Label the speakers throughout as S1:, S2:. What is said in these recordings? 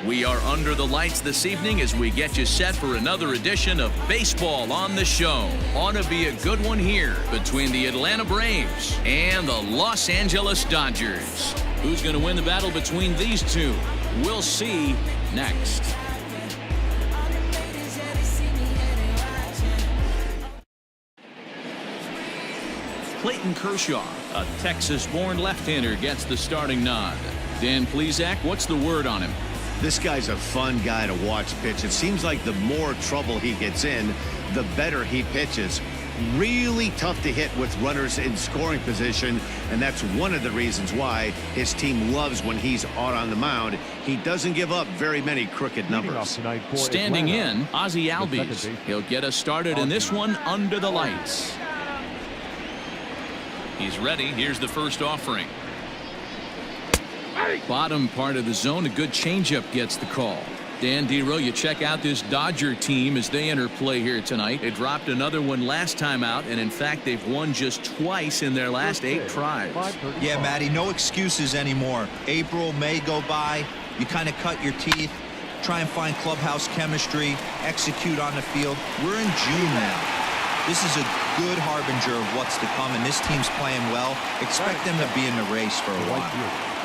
S1: We are under the lights this evening as we get you set for another edition of Baseball on the Show. Ought to be a good one here between the Atlanta Braves and the Los Angeles Dodgers. Who's going to win the battle between these two? We'll see next. Clayton Kershaw, a Texas-born left-hander, gets the starting nod. Dan Plesac, what's the word on him?
S2: This guy's a fun guy to watch pitch. It seems like the more trouble he gets in, the better he pitches. Really tough to hit with runners in scoring position, and that's one of the reasons why his team loves when he's out on the mound. He doesn't give up very many crooked numbers.
S1: Standing in, Ozzie Albies. He'll get us started in this one under the lights. He's ready. Here's the first offering. Bottom part of the zone, a good changeup gets the call. Dan Dero, you check out this Dodger team as they enter play here tonight. They dropped another one last time out, and in fact they've won just twice in their last 8 tries.
S3: Yeah, Matty, no excuses anymore. April, May go by, you kind of cut your teeth, try and find clubhouse chemistry, execute on the field. We're in June now. This is a good harbinger of what's to come, and this team's playing well. Expect them to be in the race for a while.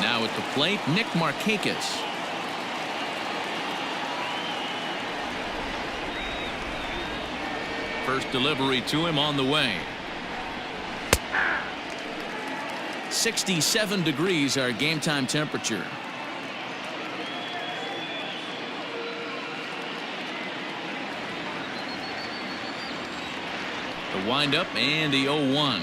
S1: Now at the plate, Nick Markakis. First delivery to him on the way. 67 degrees our game time temperature. The windup and the 0-1.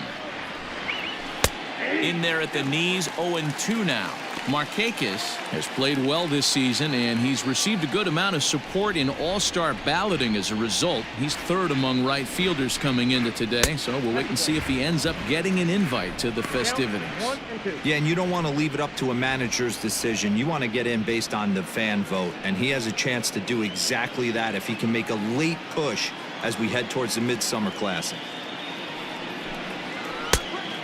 S1: In there at the knees, 0-2 now. Markakis has played well this season, and he's received a good amount of support in all-star balloting as a result. He's third among right fielders coming into today, so we'll wait and see if he ends up getting an invite to the festivities.
S3: Yeah, and you don't want to leave it up to a manager's decision. You want to get in based on the fan vote, and he has a chance to do exactly that if he can make a late push as we head towards the Midsummer Classic.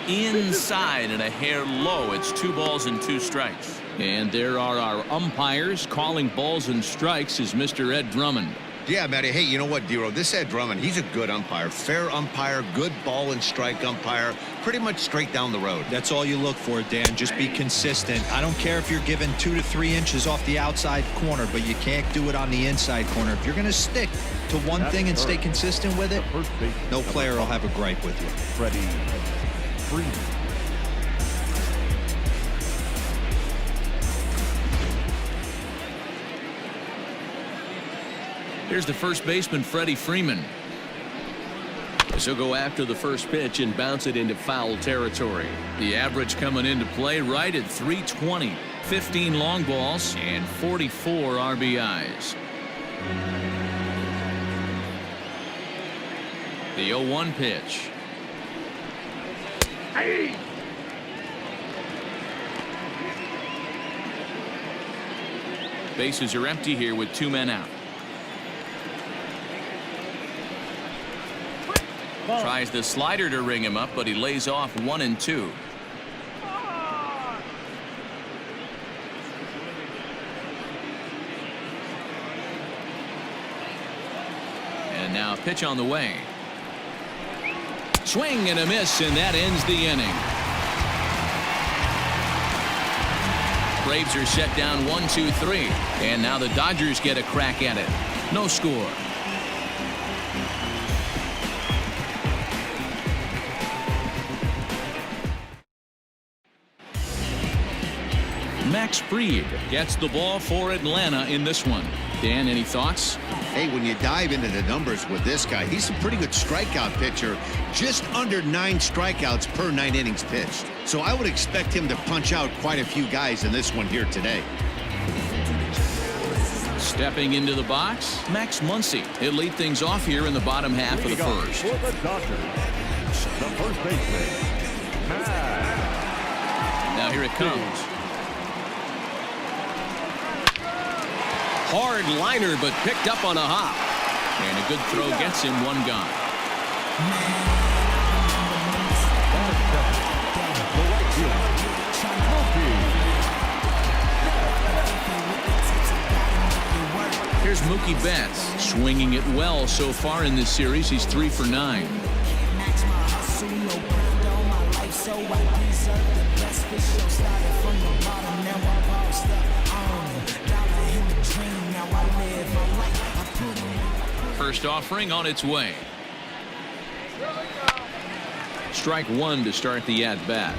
S1: Inside and a hair low. It's 2 balls and 2 strikes. And there are our umpires calling balls and strikes is Mr. Ed Drummond.
S2: Yeah, Matty. Hey, you know what, Dero? This Ed Drummond, he's a good umpire. Fair umpire, good ball and strike umpire. Pretty much straight down the road.
S3: That's all you look for, Dan. Just be consistent. I don't care if you're given 2 to 3 inches off the outside corner, but you can't do it on the inside corner. If you're going to stick to one thing and stay consistent with it, no player will have a gripe with you.
S4: Freddie.
S1: Here's the first baseman, Freddie Freeman. As he'll go after the first pitch and bounce it into foul territory. The average coming into play right at 320. 15 long balls and 44 RBIs. The 0-1 pitch. Bases are empty here with 2 men out. Tries the slider to ring him up, but he lays off 1-2. And now pitch on the way. Swing and a miss, and that ends the inning. Braves are set down 1-2-3, and now the Dodgers get a crack at it. No score. Max Fried gets the ball for Atlanta in this one. Dan, any thoughts?
S2: Hey, when you dive into the numbers with this guy, he's a pretty good strikeout pitcher. Just under 9 strikeouts per 9 innings pitched. So I would expect him to punch out quite a few guys in this one here today.
S1: Stepping into the box, Max Muncy. He'll lead things off here in the bottom half of the first.
S4: For the Dodgers, the first baseman, Max.
S1: Now here it comes. Hard liner, but picked up on a hop. And a good throw gets him 1 gone.
S4: The right fielder,
S1: Mookie Betts, swinging it well so far in this series. He's 3 for 9. First offering on its way. Strike one to start the at-bat.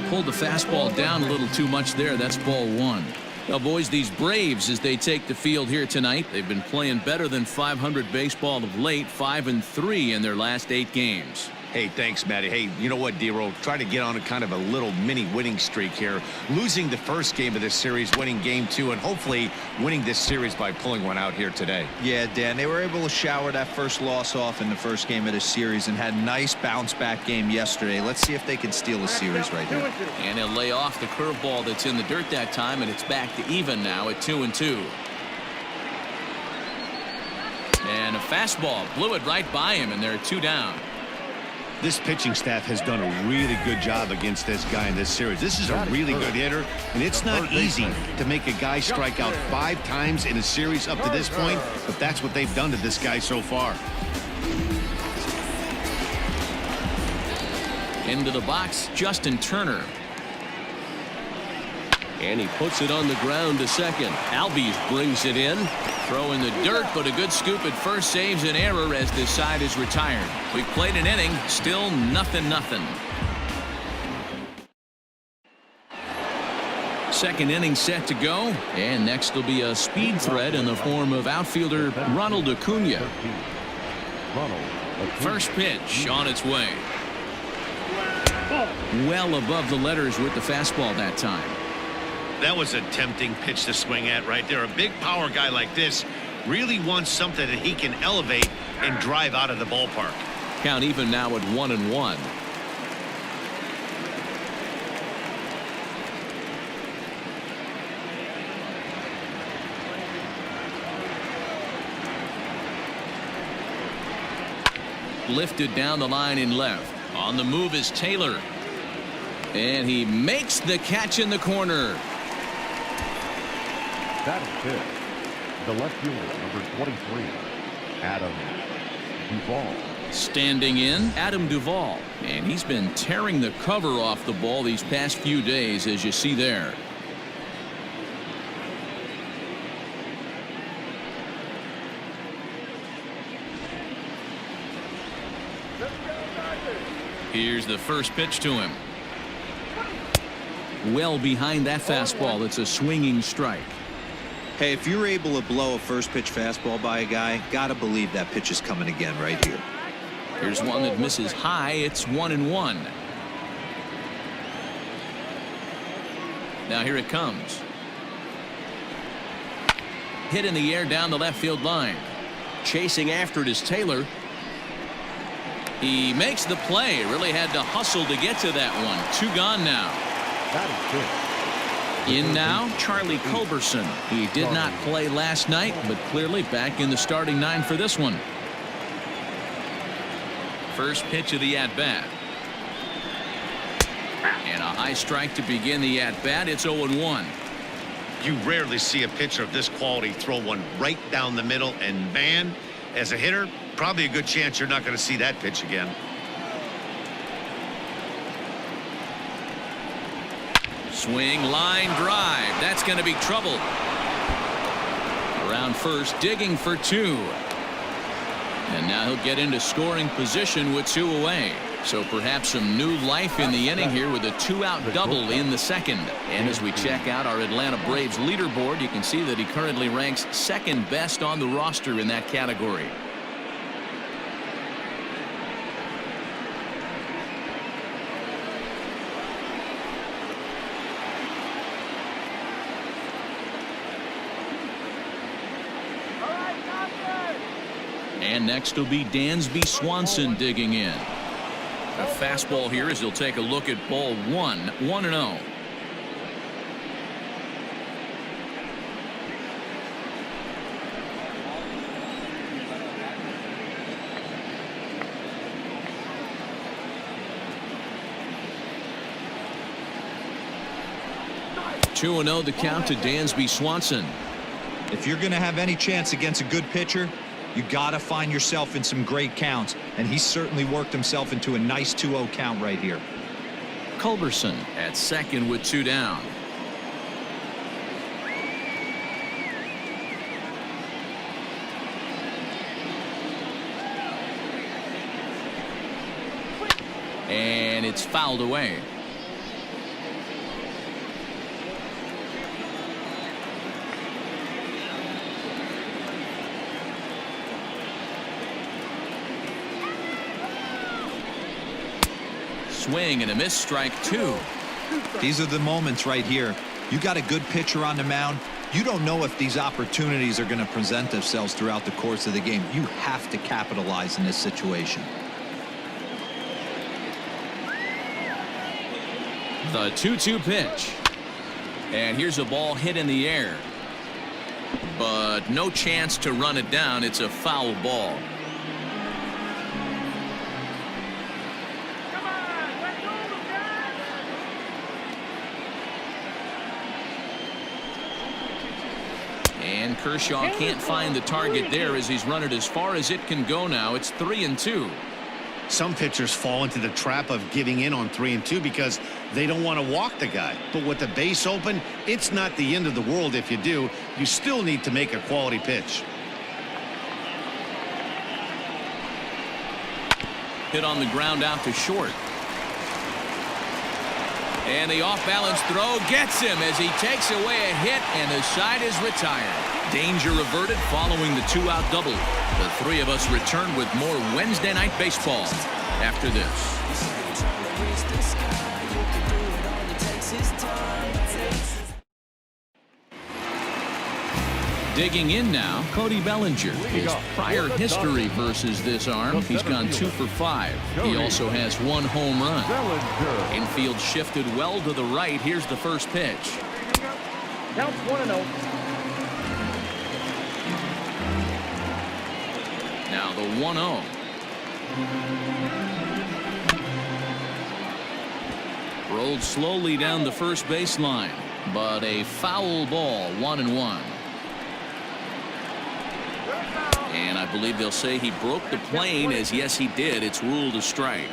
S1: Pulled the fastball down a little too much there. That's ball one. Now, boys, these Braves, as they take the field here tonight, they've been playing better than .500 baseball of late, 5-3 in their last 8 games.
S2: Hey, thanks, Matty. Hey, you know what, D-Roll? Try to get on a kind of a little mini winning streak here. Losing the first game of this series, winning game 2, and hopefully winning this series by pulling one out here today.
S3: Yeah, Dan, they were able to shower that first loss off in the first game of this series and had a nice bounce-back game yesterday. Let's see if they can steal a series right now.
S1: And he'll lay off the curveball that's in the dirt that time, and it's back to even now at 2-2. And a fastball blew it right by him, and they're 2 down.
S2: This pitching staff has done a really good job against this guy in this series. This is a really good hitter, and it's not easy to make a guy strike out 5 times in a series up to this point, but that's what they've done to this guy so far.
S1: Into the box, Justin Turner. And he puts it on the ground to second. Albies brings it in. Throw in the dirt, but a good scoop at first saves an error as this side is retired. We've played an inning, still 0-0. Second inning set to go, and next will be a speed threat in the form of outfielder Ronald Acuna. First pitch on its way. Well above the letters with the fastball that time.
S2: That was a tempting pitch to swing at right there. A big power guy like this really wants something that he can elevate and drive out of the ballpark.
S1: Count even now at 1-1. Lifted down the line in left. On the move is Taylor. And he makes the catch in the corner.
S4: That is it. The left fielder, number 23, Adam Duvall.
S1: Standing in, Adam Duvall. And he's been tearing the cover off the ball these past few days, as you see there. Here's the first pitch to him. Well behind that fastball. It's a swinging strike.
S3: Hey, if you're able to blow a first pitch fastball by a guy, gotta believe that pitch is coming again right here.
S1: Here's one that misses high. It's 1-1. Now here it comes. Hit in the air down the left field line. Chasing after it is Taylor. He makes the play. Really had to hustle to get to that one. 2 gone now.
S4: That is it.
S1: In now, Charlie Culberson. He did not play last night, but clearly back in the starting 9 for this one. First pitch of the at-bat. And a high strike to begin the at-bat. It's 0-1.
S2: You rarely see a pitcher of this quality throw one right down the middle, and man, as a hitter, probably a good chance you're not going to see that pitch again.
S1: Swing, line drive. That's going to be trouble. Around first, digging for 2. And now he'll get into scoring position with 2 away. So perhaps some new life in the inning here with a 2-out double in the second. And as we check out our Atlanta Braves leaderboard, you can see that he currently ranks 2nd best on the roster in that category. And next will be Dansby Swanson digging in. A fastball here as he'll take a look at ball 1. 1-0. 2-0 the count to Dansby Swanson.
S3: If you're going to have any chance against a good pitcher, you got to find yourself in some great counts, and he certainly worked himself into a nice 2-0 count right here.
S1: Culberson at second with 2 down. And it's fouled away. Swing and a miss, strike 2.
S3: These are the moments right here. You got a good pitcher on the mound. You don't know if these opportunities are going to present themselves throughout the course of the game. You have to capitalize in this situation.
S1: The 2-2 pitch. And here's a ball hit in the air. But no chance to run it down. It's a foul ball. And Kershaw can't find the target there as he's run it as far as it can go now. It's 3-2.
S2: Some pitchers fall into the trap of giving in on 3-2 because they don't want to walk the guy. But with the base open, it's not the end of the world if you do. You still need to make a quality pitch.
S1: Hit on the ground out to short. And the off-balance throw gets him as he takes away a hit, and the side is retired. Danger averted following the 2-out double. The three of us return with more Wednesday Night Baseball after this. Digging in now, Cody Bellinger. His prior history versus this arm, he's gone 2 for 5. He also has 1 home run. Infield shifted well to the right. Here's the first pitch.
S5: Counts 1-0.
S1: Now the 1-0. Rolled slowly down the first baseline, but a foul ball, 1-1. And I believe they'll say he broke the plane, as yes he did. It's ruled a strike.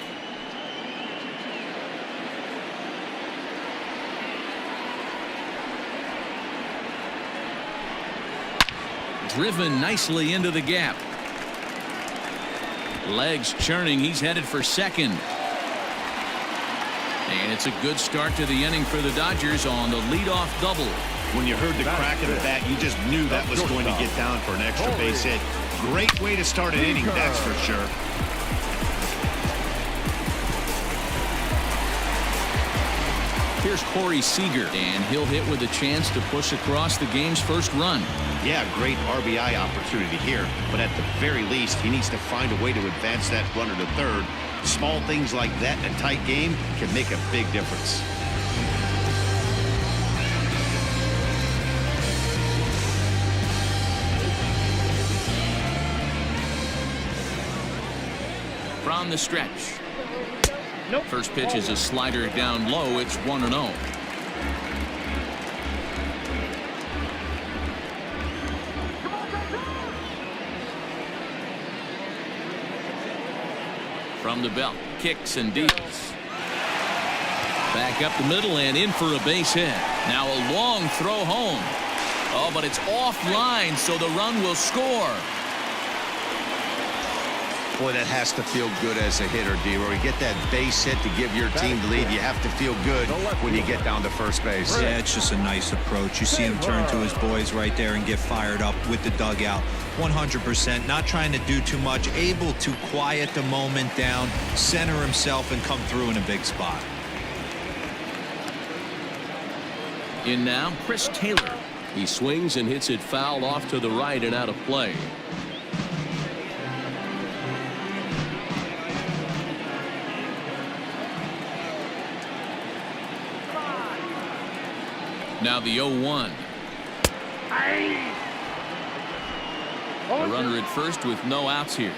S1: Driven nicely into the gap. Legs churning. He's headed for second. And it's a good start to the inning for the Dodgers on the leadoff double.
S2: When you heard the crack of the bat, you just knew that was going to get down for an extra base hit. Great way to start an inning, that's for sure.
S1: Here's Corey Seager, and he'll hit with a chance to push across the game's first run.
S2: Yeah, great RBI opportunity here, but at the very least, he needs to find a way to advance that runner to third. Small things like that in a tight game can make a big difference.
S1: From the stretch. First pitch is a slider down low. It's 1-0. From the belt, kicks and deals. Back up the middle and in for a base hit. Now a long throw home. Oh, but it's offline, so the run will score.
S2: Boy, that has to feel good as a hitter, D-Roy. You get that base hit to give your team the lead. You have to feel good when you get down to first base.
S3: Yeah, it's just a nice approach. You see him turn to his boys right there and get fired up with the dugout. 100%, not trying to do too much, able to quiet the moment down, center himself, and come through in a big spot.
S1: In now, Chris Taylor. He swings and hits it foul off to the right and out of play. Now the 0-1. A runner at first with no outs here.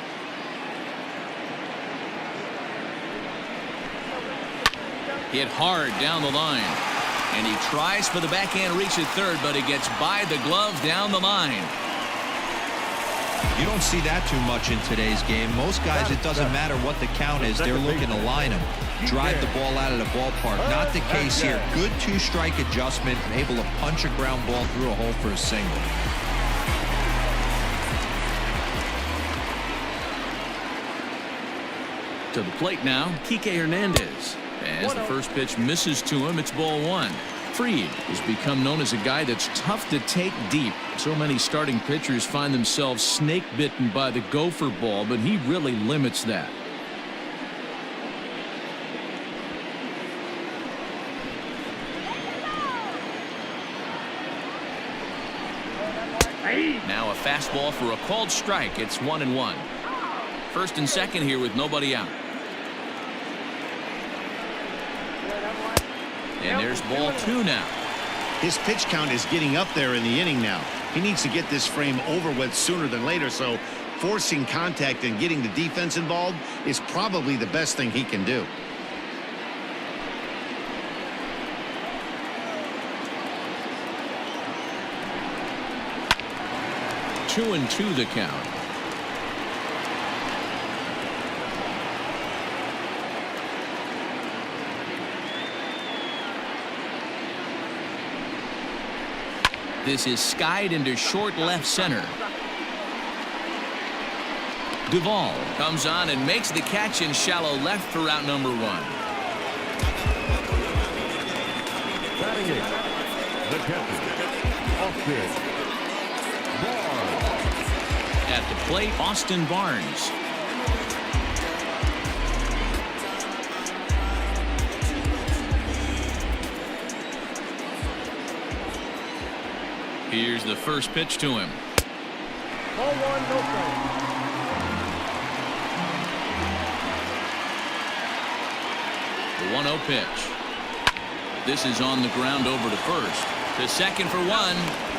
S1: Hit hard down the line. And he tries for the backhand reach at third, but it gets by the glove down the line.
S3: You don't see that too much in today's game. Most guys, it doesn't matter what the count is. They're looking to line them, drive the ball out of the ballpark. Not the case here. Good two-strike adjustment and able to punch a ground ball through a hole for a single.
S1: To the plate now, Kike Hernandez. As the first pitch misses to him, it's ball one. Fried has become known as a guy that's tough to take deep. So many starting pitchers find themselves snake bitten by the gopher ball, but he really limits that. Now a fastball for a called strike. It's 1-1. First and second here with nobody out. And there's ball two now.
S2: His pitch count is getting up there in the inning now. He needs to get this frame over with sooner than later, so forcing contact and getting the defense involved is probably the best thing he can do.
S1: Two and two the count. This is skied into short left center. Duvall comes on and makes the catch in shallow left for out number one.
S4: Batting eighth, the catcher, Austin Barnes.
S1: At the plate, Austin Barnes. Here's the first pitch to him.
S5: Ball one, no strike.
S1: The 1-0 pitch. This is on the ground over to first. To second for one.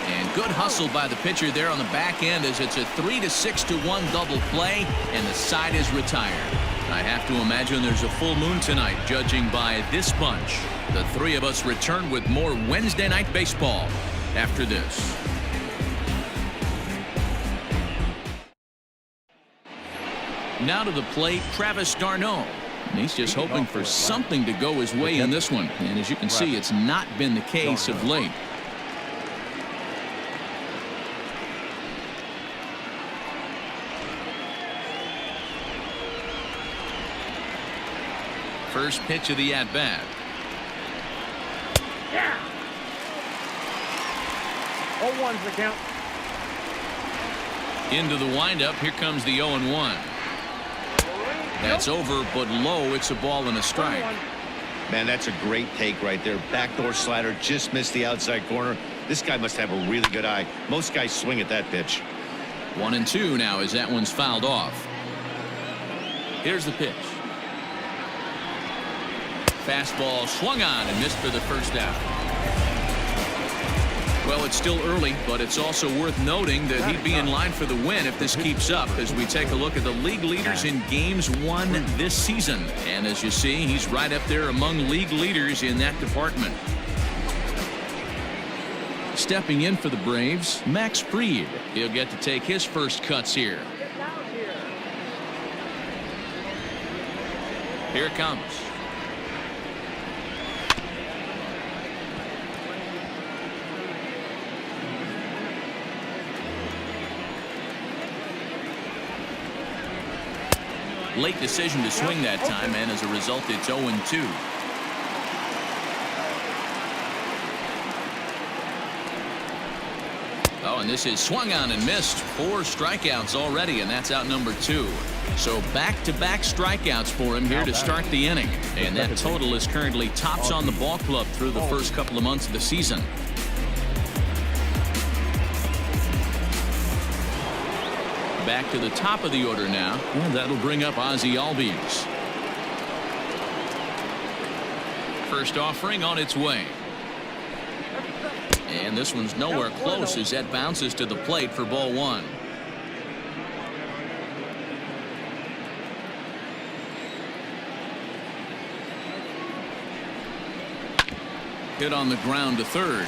S1: And good hustle by the pitcher there on the back end as it's a 3-6-1 double play, and the side is retired. I have to imagine there's a full moon tonight, judging by this bunch. The three of us return with more Wednesday night baseball after this. Now to the plate, Travis d'Arnaud. And he's just hoping for something to go his way in this one. And as you can see, it's not been the case of late. First pitch of the at-bat.
S5: Yeah. 0-1's the count.
S1: Into the windup. Here comes the 0-1. That's over, but low. It's a ball and a strike.
S2: Man, that's a great take right there. Backdoor slider just missed the outside corner. This guy must have a really good eye. Most guys swing at that pitch.
S1: 1-2 now as that one's fouled off. Here's the pitch. Fastball swung on and missed for the first out. Well, it's still early, but it's also worth noting that he'd be in line for the win if this keeps up as we take a look at the league leaders in games won this season. And as you see, he's right up there among league leaders in that department. Stepping in for the Braves, Max Fried. He'll get to take his first cuts here. Here it comes. Late decision to swing that time, and as a result, it's 0-2. Oh, and this is swung on and missed. 4 strikeouts already, and that's out number 2. So back-to-back strikeouts for him here to start the inning. And that total is currently tops on the ball club through the first couple of months of the season. Back to the top of the order now, and that'll bring up Ozzie Albies. First offering on its way. And this one's nowhere close as that bounces to the plate for ball one. Hit on the ground to third.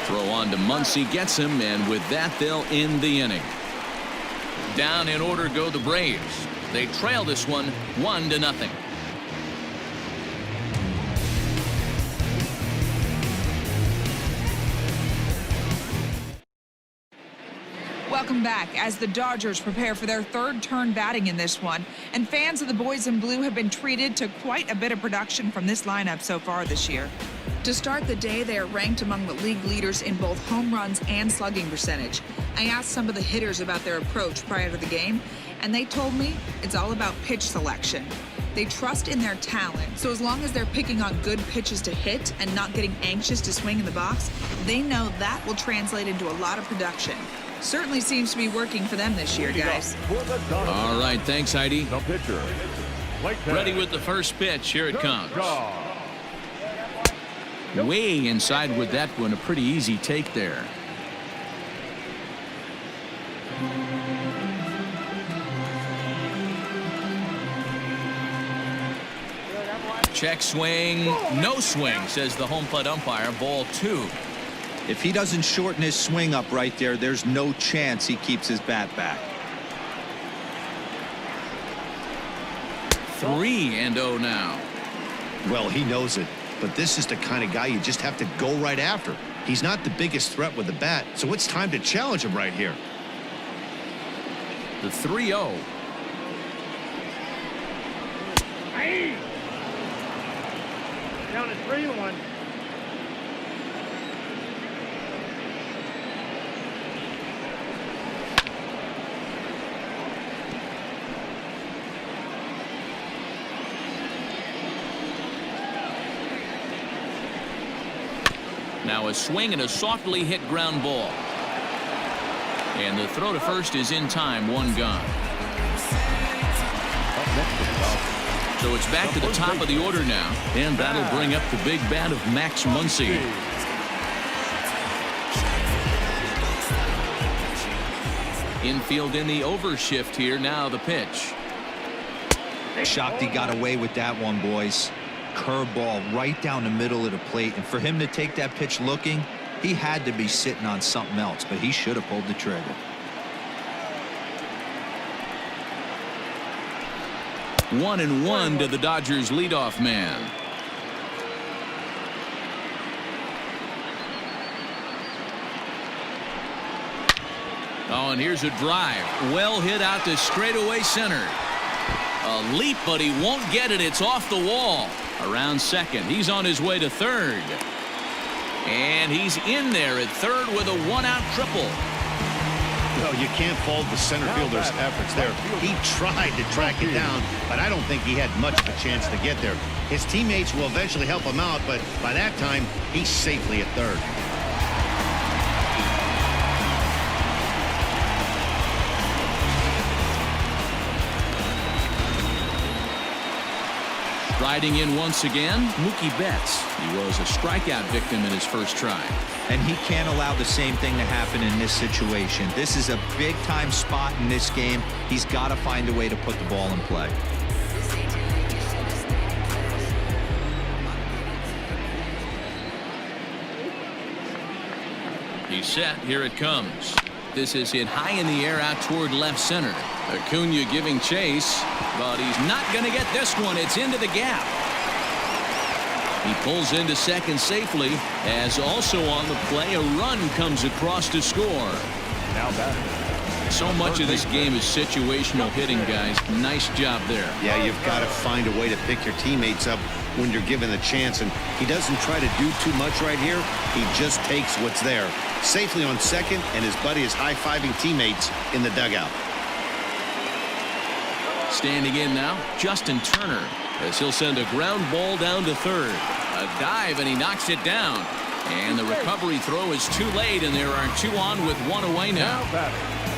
S1: Throw on to Muncy, gets him, and with that they'll end the inning. Down in order go the Braves. They trail this one 1-0.
S6: Welcome back as the Dodgers prepare for their third turn batting in this one, and fans of the boys in blue have been treated to quite a bit of production from this lineup so far this year. To start the day, they are ranked among the league leaders in both home runs and slugging percentage. I asked some of the hitters about their approach prior to the game, and they told me it's all about pitch selection. They trust in their talent, so as long as they're picking on good pitches to hit and not getting anxious to swing in the box, they know that will translate into a lot of production. Certainly seems to be working for them this year, guys.
S1: All right, thanks, Heidi.
S4: The pitcher, Clayton.
S1: Ready with the first pitch. Here it comes. Way inside with that one. A pretty easy take there. Check swing. No swing, says the home plate umpire. Ball 2.
S3: If he doesn't shorten his swing up right there, there's no chance he keeps his bat back.
S1: 3-0 now.
S2: Well, he knows it, but this is the kind of guy you just have to go right after. He's not the biggest threat with the bat, so it's time to challenge him right here.
S1: The 3-0.
S5: Down to 3-1.
S1: Now a swing and a softly hit ground ball. And the throw to first is in time. 1 gone. So it's back to the top of the order now. And that'll bring up the big bat of Max Muncy. Infield in the overshift here. Now the pitch.
S3: Shocked he got away with that one, boys. Curveball right down the middle of the plate, and for him to take that pitch looking, he had to be sitting on something else, but he should have pulled the trigger.
S1: One and one to the Dodgers leadoff man. Oh, and here's a drive. Well hit out to straightaway center. A leap, but he won't get it. It's off the wall. Around second. He's on his way to third. And he's in there at third with a 1-out triple.
S2: No, you can't fault the center fielder's efforts there. He tried to track it down, but I don't think he had much of a chance to get there. His teammates will eventually help him out, but by that time, he's safely at third.
S1: Riding in once again, Mookie Betts. He was a strikeout victim in his first try.
S3: And he can't allow the same thing to happen in this situation. This is a big-time spot in this game. He's got to find a way to put the ball in play.
S1: He's set. Here it comes. This is hit high in the air out toward left center. Acuna giving chase, but he's not going to get this one. It's into the gap. He pulls into second safely, as also on the play a run comes across to score.
S4: Now back.
S1: So much of this game is situational hitting, guys. Nice job there.
S2: Yeah, you've got to find a way to pick your teammates up when you're given the chance, and he doesn't try to do too much right here. He just takes what's there. Safely on second, and his buddy is high-fiving teammates in the dugout.
S1: Standing in now, Justin Turner, as he'll send a ground ball down to third. A dive, and he knocks it down. And the recovery throw is too late, and there are 2 on with 1 away now.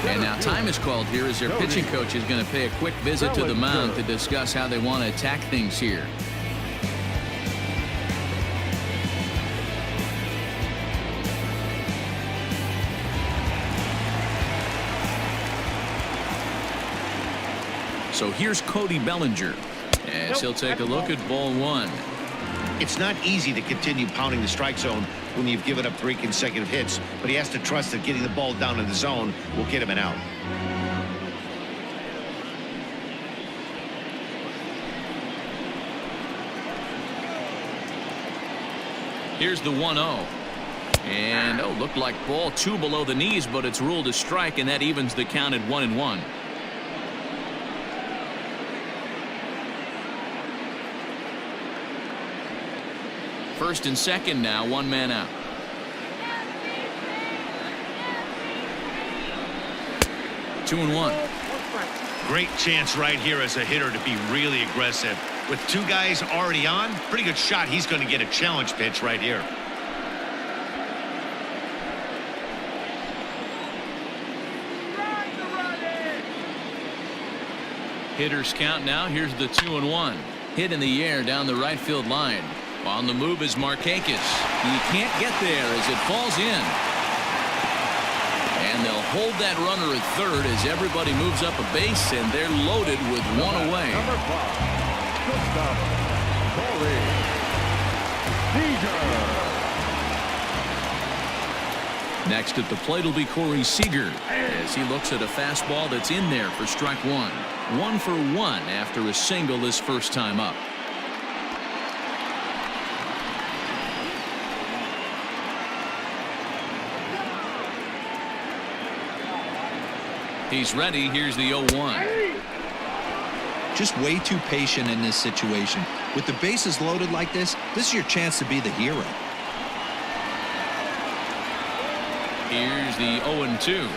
S1: And now time is called here as their pitching coach is going to pay a quick visit to the mound to discuss how they want to attack things here. So here's Cody Bellinger as he'll take a look at ball 1.
S2: It's not easy to continue pounding the strike zone when you've given up 3 consecutive hits, but he has to trust that getting the ball down in the zone will get him an out.
S1: Here's the 1-0. And looked like ball 2 below the knees, but it's ruled a strike, and that evens the count at 1-1. First and second now, 1 man out. Two and 1.
S2: Great chance right here as a hitter to be really aggressive. With 2 guys already on, pretty good shot. He's going to get a challenge pitch right here.
S1: Hitters count now. Here's the 2-1. Hit in the air down the right field line. On the move is Markakis. He can't get there as it falls in. And they'll hold that runner at third as everybody moves up a base, and they're loaded with 1 away.
S4: Number 5, shortstop, Corey Seager.
S1: Next at the plate will be Corey Seager as he looks at a fastball that's in there for strike 1. 1 for 1 after a single his first time up. He's ready. Here's the 0-1.
S3: Just way too patient in this situation. With the bases loaded like this is your chance to be the hero.
S1: Here's the 0-2.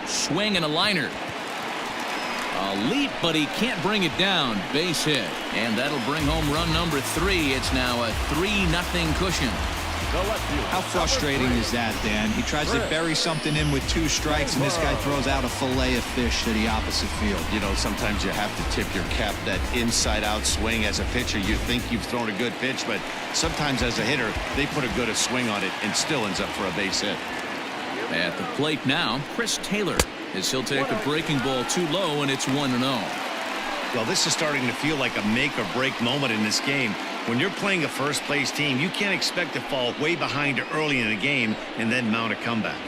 S1: Swing and a liner. A leap, but he can't bring it down. Base hit. And that'll bring home run number 3. It's now a 3-0 cushion.
S3: How frustrating is that, Dan? He tries to bury something in with 2 strikes, and this guy throws out a fillet of fish to the opposite field.
S2: You know, sometimes you have to tip your cap. That inside-out swing as a pitcher, you think you've thrown a good pitch, but sometimes as a hitter, they put a good swing on it and still ends up for a base hit.
S1: At the plate now, Chris Taylor, as he'll take a breaking ball too low, and it's 1-0.
S2: Well, this is starting to feel like a make-or-break moment in this game. When you're playing a first-place team, you can't expect to fall way behind early in the game and then mount a comeback.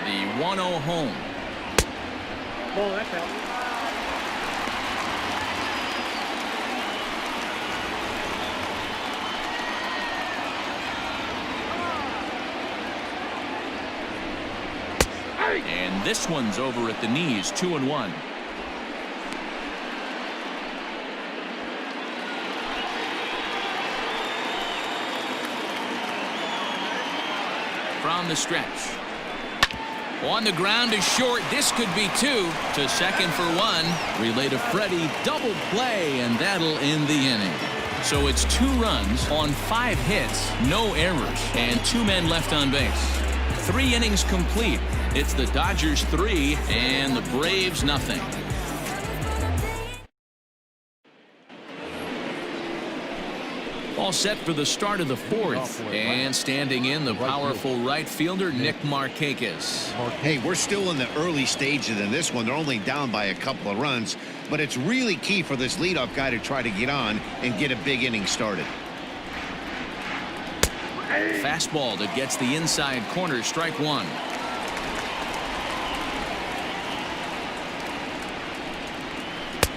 S1: The 1-0 home.
S5: Oh, that's out.
S1: And this one's over at the knees. 2-1. From the stretch. On the ground is short. This could be 2. To second for 1. Relay to Freddie. Double play, and that'll end the inning. So it's 2 runs on 5 hits, no errors, and 2 men left on base. 3 innings complete. It's the Dodgers 3 and the Braves nothing. All set for the start of the 4th, and standing in the powerful right fielder Nick Markakis.
S2: Hey, we're still in the early stages in this one. They're only down by a couple of runs, but it's really key for this leadoff guy to try to get on and get a big inning started.
S1: Fastball that gets the inside corner, strike 1.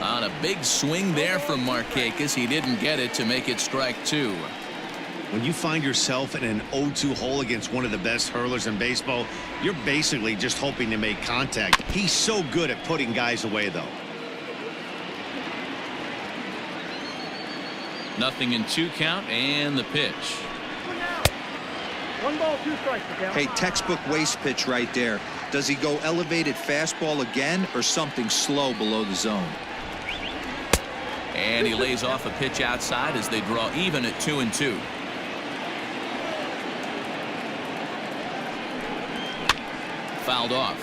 S1: On a big swing there from Markakis, he didn't get it to make it strike 2.
S2: When you find yourself in an 0-2 hole against one of the best hurlers in baseball, you're basically just hoping to make contact. He's so good at putting guys away, though.
S1: 0-2 count, and the pitch.
S5: 1 ball, 2 strikes.
S3: Hey, textbook waste pitch right there. Does he go elevated fastball again or something slow below the zone?
S1: And he lays off a pitch outside as they draw even at 2-2. Fouled off.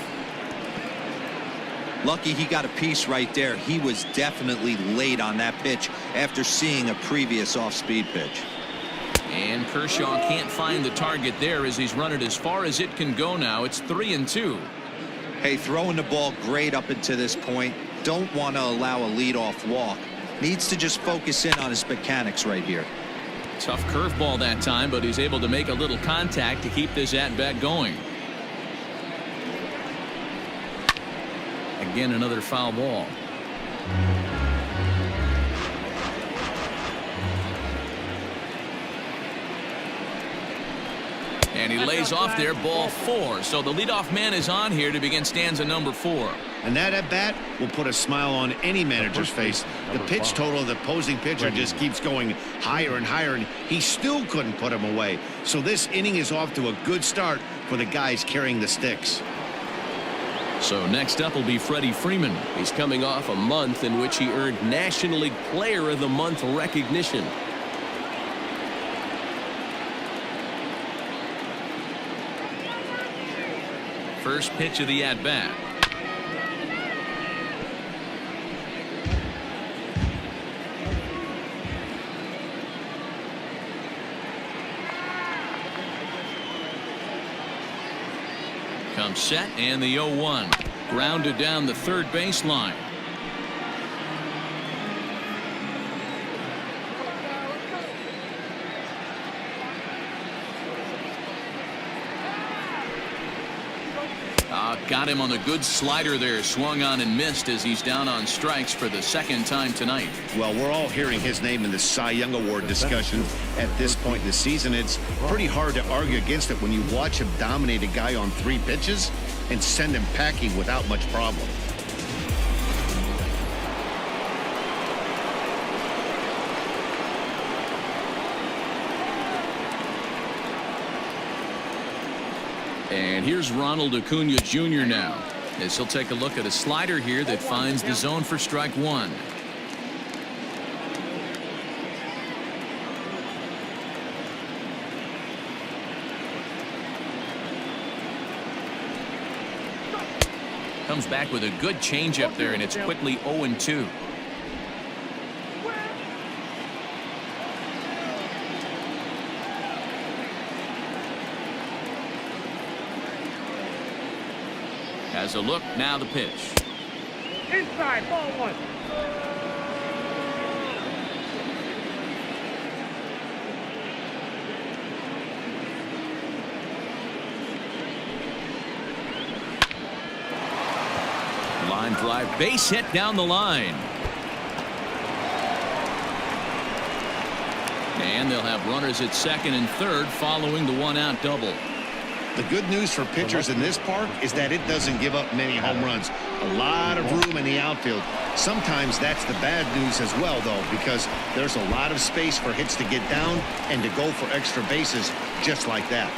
S3: Lucky he got a piece right there. He was definitely late on that pitch after seeing a previous off-speed pitch.
S1: And Kershaw can't find the target there as he's run it as far as it can go now. It's 3-2.
S3: Hey, throwing the ball great up until this point. Don't want to allow a leadoff walk. Needs to just focus in on his mechanics right here.
S1: Tough curveball that time, but he's able to make a little contact to keep this at-bat going. Again, another foul ball. And he lays off there, ball 4. So the leadoff man is on here to begin stanza number 4.
S2: And that at-bat will put a smile on any manager's face. The pitch total of the opposing pitcher just keeps going higher and higher, and he still couldn't put him away. So this inning is off to a good start for the guys carrying the sticks.
S7: So next up will be Freddie Freeman. He's coming off a month in which he earned National League Player of the Month recognition.
S1: First pitch of the at-bat. Comes set, and the 0-1. Grounded down the third baseline. Got him on the good slider there. Swung on and missed as he's down on strikes for the second time tonight.
S2: Well, we're all hearing his name in the Cy Young Award discussion at this point in the season. It's pretty hard to argue against it when you watch him dominate a guy on 3 pitches and send him packing without much problem.
S1: And here's Ronald Acuna Jr. now, as he'll take a look at a slider here that finds the zone for strike 1. Comes back with a good changeup there, and it's quickly 0-2. Has a look, now the pitch.
S5: Inside, ball 1.
S1: Line drive, base hit down the line. And they'll have runners at second and third following the 1-out double.
S2: The good news for pitchers in this park is that it doesn't give up many home runs. A lot of room in the outfield. Sometimes that's the bad news as well, though, because there's a lot of space for hits to get down and to go for extra bases just like that.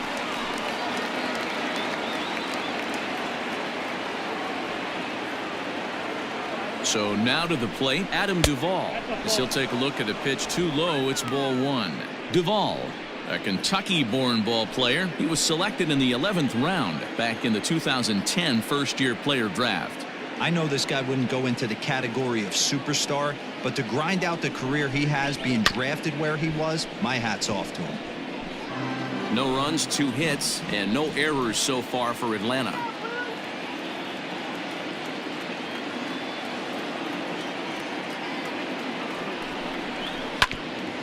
S1: So now to the plate, Adam Duvall. As he'll take a look at a pitch too low, it's ball 1. Duvall, a Kentucky-born ball player. He was selected in the 11th round back in the 2010 first-year player draft.
S3: I know this guy wouldn't go into the category of superstar, but to grind out the career he has being drafted where he was, my hat's off to him.
S1: No runs, 2 hits, and no errors so far for Atlanta.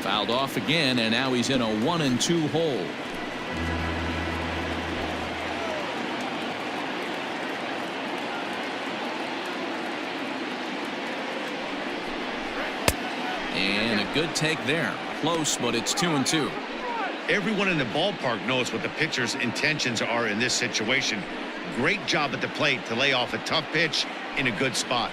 S1: Fouled off again, and now he's in a 1-2 hole. And a good take there. Close, but it's 2-2.
S2: Everyone in the ballpark knows what the pitcher's intentions are in this situation. Great job at the plate to lay off a tough pitch in a good spot.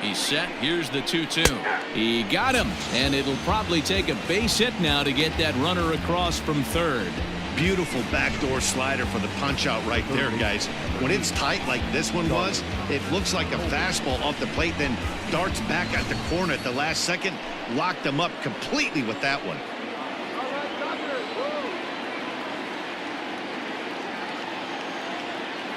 S1: He's set. Here's the 2-2. He got him, and it'll probably take a base hit now to get that runner across from third.
S2: Beautiful backdoor slider for the punch out right there, guys. When it's tight like this one was, it looks like a fastball off the plate, then darts back at the corner at the last second. Locked him up completely with that one.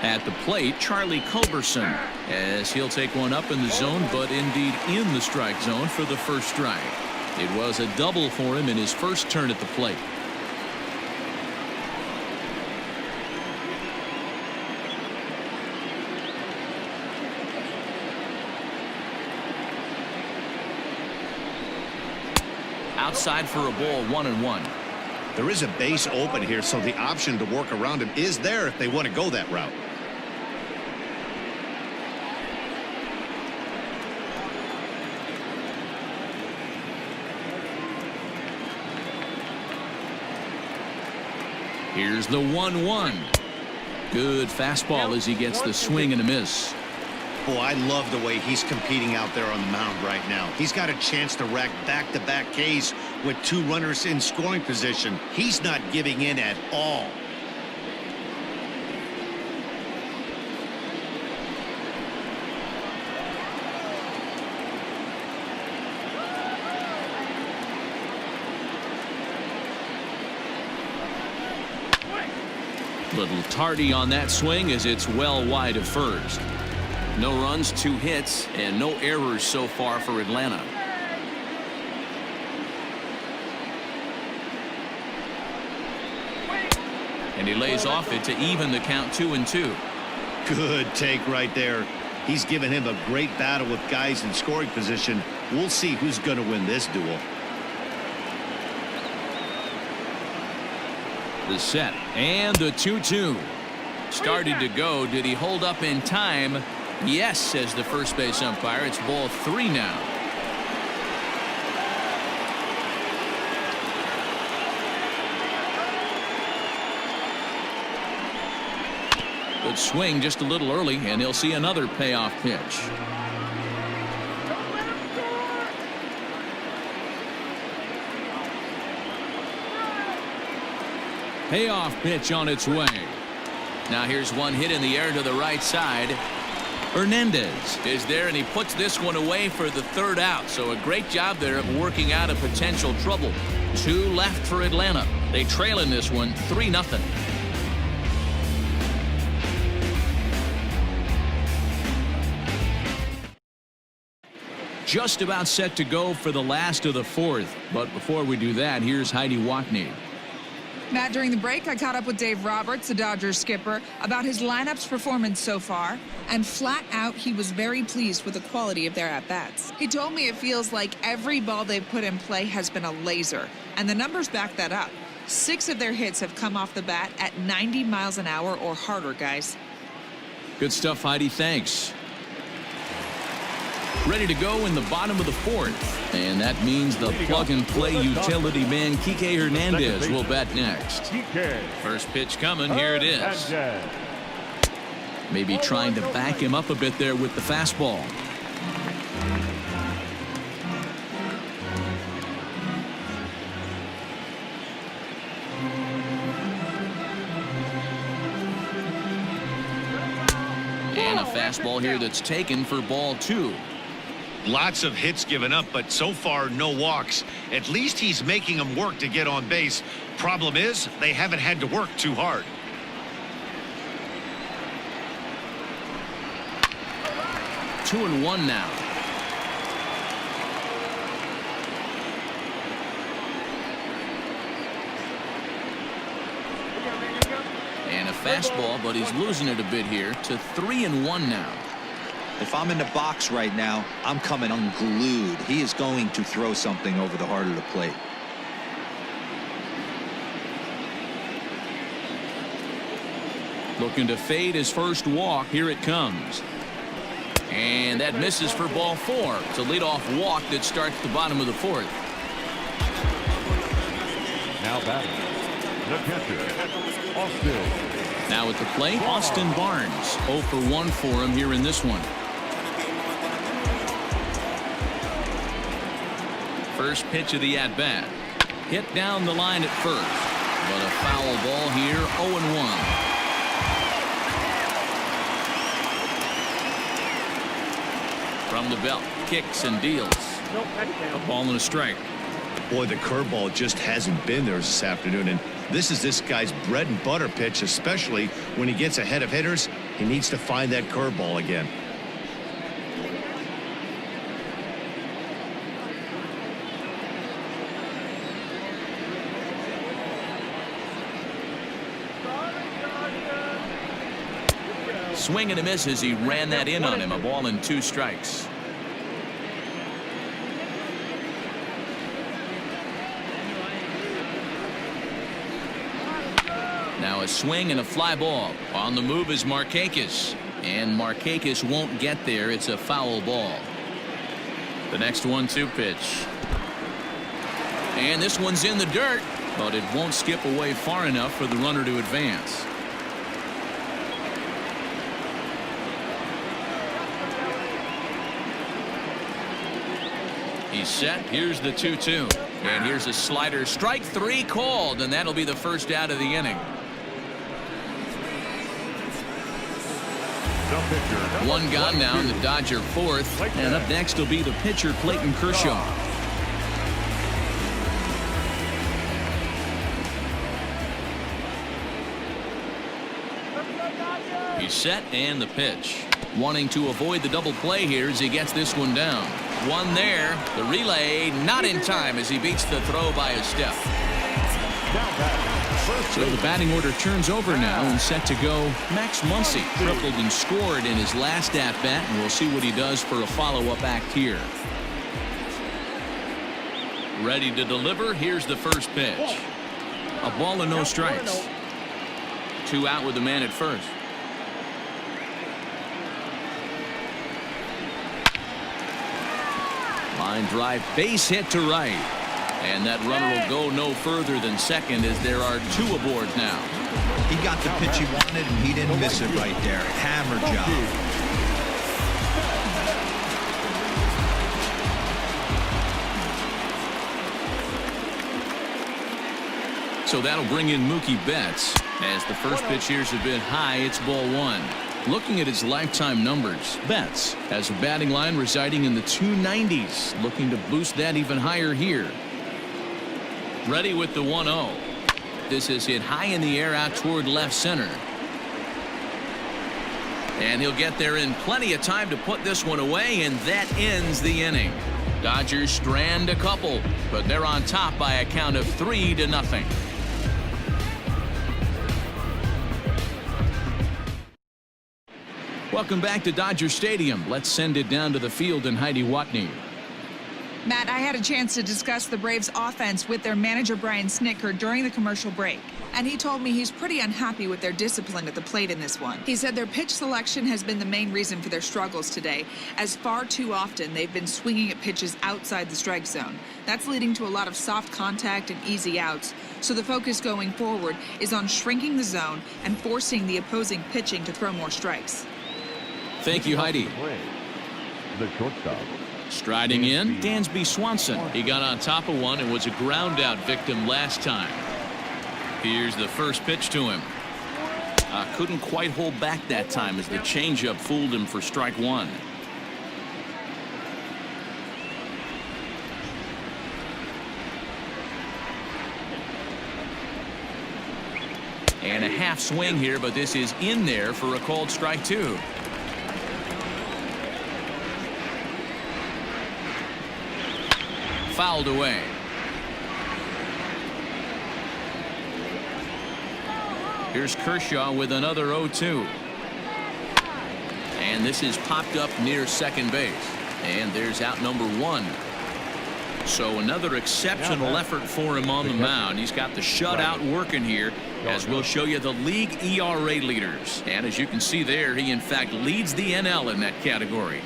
S1: At the plate, Charlie Culberson, as he'll take one up in the zone, but indeed in the strike zone for the first strike. It was a double for him in his first turn at the plate. outside for a ball, 1-1.
S2: There is a base open here, so the option to work around him is there if they want to go that route.
S1: Here's the 1-1. Good fastball as he gets the swing and a miss.
S2: Boy, I love the way he's competing out there on the mound right now. He's got a chance to rack back-to-back Ks with 2 runners in scoring position. He's not giving in at all.
S1: Little tardy on that swing as it's well wide of first. No runs, 2 hits, and no errors so far for Atlanta. And he lays off it to even the count 2-2.
S2: Good take right there. He's given him a great battle with guys in scoring position. We'll see who's going to win this duel.
S1: The set and the 2-2. Started to go. Did he hold up in time? Yes, says the first base umpire. It's ball 3 now. Good swing just a little early, and he'll see another payoff pitch. Payoff pitch on its way. Now here's one hit in the air to the right side. Hernandez is there, and he puts this one away for the 3rd out. So a great job there of working out a potential trouble. 2 left for Atlanta. They trail in this one 3-0. Just about set to go for the last of the 4th. But before we do that, here's Heidi Watney.
S6: Matt, during the break, I caught up with Dave Roberts, the Dodgers skipper, about his lineup's performance so far, and flat out, he was very pleased with the quality of their at-bats. He told me it feels like every ball they've put in play has been a laser, and the numbers back that up. 6 of their hits have come off the bat at 90 miles an hour or harder, guys.
S1: Good stuff, Heidi. Thanks. Ready to go in the bottom of the 4th. And that means the plug-and-play utility man, Kike Hernandez, will bat next. First pitch coming. Here it is. Maybe trying to back him up a bit there with the fastball. And a fastball here that's taken for ball 2.
S2: Lots of hits given up, but so far no walks. At least he's making them work to get on base. Problem is, they haven't had to work too hard.
S1: Two and one now. And a fastball, but he's losing it a bit here to 3-1 now.
S3: If I'm in the box right now, I'm coming unglued. He is going to throw something over the heart of the plate.
S1: Looking to fade his first walk. Here it comes. And that misses for ball 4. It's a leadoff walk that starts the bottom of the 4th.
S4: Now batting, the catcher, Austin.
S1: Now at the plate, Austin Barnes. 0 for 1 for him here in this one. First pitch of the at-bat. Hit down the line at first. But a foul ball here, 0-1. From the belt, kicks and deals. A ball and a strike.
S2: Boy, the curveball just hasn't been there this afternoon, and this is this guy's bread and butter pitch, especially when he gets ahead of hitters. He needs to find that curveball again.
S1: Swing and a miss as he ran that in on him. A ball and 2 strikes. Now a swing and a fly ball. On the move is Markakis. And Markakis won't get there. It's a foul ball. The next 1-2 pitch. And this one's in the dirt, but it won't skip away far enough for the runner to advance. He's set. Here's the 2-2. And here's a slider. Strike 3 called, and that'll be the first out of the inning. One gone now in the Dodger fourth. And up next will be the pitcher, Clayton Kershaw. He's set and the pitch. Wanting to avoid the double play here as he gets this one down. One there. The relay not in time as he beats the throw by a step. So the batting order turns over now and set to go. Max Muncy tripled and scored in his last at-bat, and we'll see what he does for a follow-up act here. Ready to deliver. Here's the first pitch. A ball and no strikes. 2 out with the man at first. Line drive, base hit to right. And that runner will go no further than second as there are 2 aboard now.
S3: He got the pitch he wanted, and he didn't miss it right there. Hammer job.
S1: So that'll bring in Mookie Betts. As the first pitch here's a bit high, it's ball 1. Looking at his lifetime numbers, Betts has a batting line residing in the 290s, looking to boost that even higher here. Ready with the 1-0. This is hit high in the air out toward left center. And he'll get there in plenty of time to put this one away, and that ends the inning. Dodgers strand a couple, but they're on top by a count of 3-0. Welcome back to Dodger Stadium. Let's send it down to the field and Heidi Watney.
S6: Matt, I had a chance to discuss the Braves offense with their manager Brian Snitker during the commercial break, and he told me he's pretty unhappy with their discipline at the plate in this one. He said their pitch selection has been the main reason for their struggles today, as far too often they've been swinging at pitches outside the strike zone. That's leading to a lot of soft contact and easy outs, so the focus going forward is on shrinking the zone and forcing the opposing pitching to throw more strikes.
S1: Thank you, Heidi.
S4: The shortstop.
S1: Striding in, Dansby Swanson. He got on top of one and was a ground out victim last time. Here's the first pitch to him. Couldn't quite hold back that time as the changeup fooled him for strike 1. And a half swing here, but this is in there for a called strike 2. Fouled away. Here's Kershaw with another 0-2. And this is popped up near second base. And there's out number 1. So another exceptional effort for him on the mound. He's got the shutout working here, as we'll show you the league ERA leaders. And as you can see there, he in fact leads the NL in that category.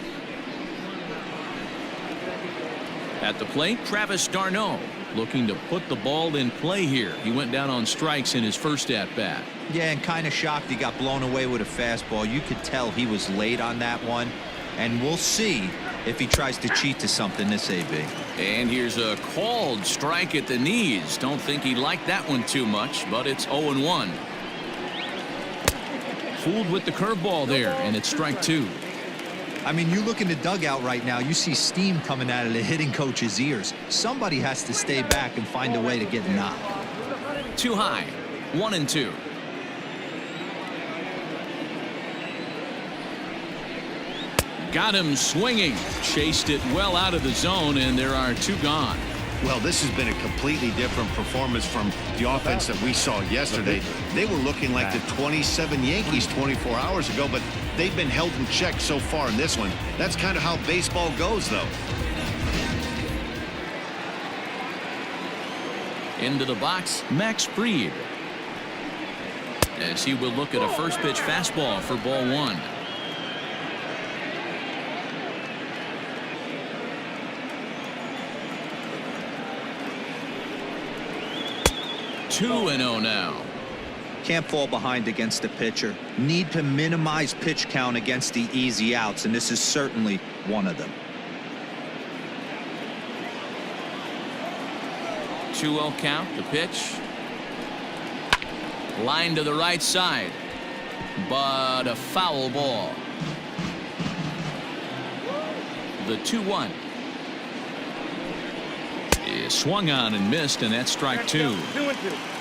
S1: At the plate, Travis d'Arnaud looking to put the ball in play here. He went down on strikes in his first at-bat.
S3: Yeah, and kind of shocked he got blown away with a fastball. You could tell he was late on that one, and we'll see if he tries to cheat to something this AB.
S1: And here's a called strike at the knees. Don't think he liked that one too much, but it's 0-1. Fooled with the curveball there, and it's strike 2.
S3: I mean, you look in the dugout right now, you see steam coming out of the hitting coach's ears. Somebody has to stay back and find a way to get knocked.
S1: Too high. 1-2. Got him swinging. Chased it well out of the zone, and there are 2 gone.
S2: Well, this has been a completely different performance from the offense that we saw yesterday. They were looking like the 27 Yankees 24 hours ago, but they've been held in check so far in this one. That's kind of how baseball goes, though.
S1: Into the box, Max Fried. as he will look at a first pitch fastball for ball one. Two and 0 now.
S3: Can't fall behind against the pitcher. Need to minimize pitch count against the easy outs, and this is certainly one of them.
S1: 2-0 count. The pitch. Line to the right side, but a foul ball. The 2-1 is swung on and missed, and that's strike two.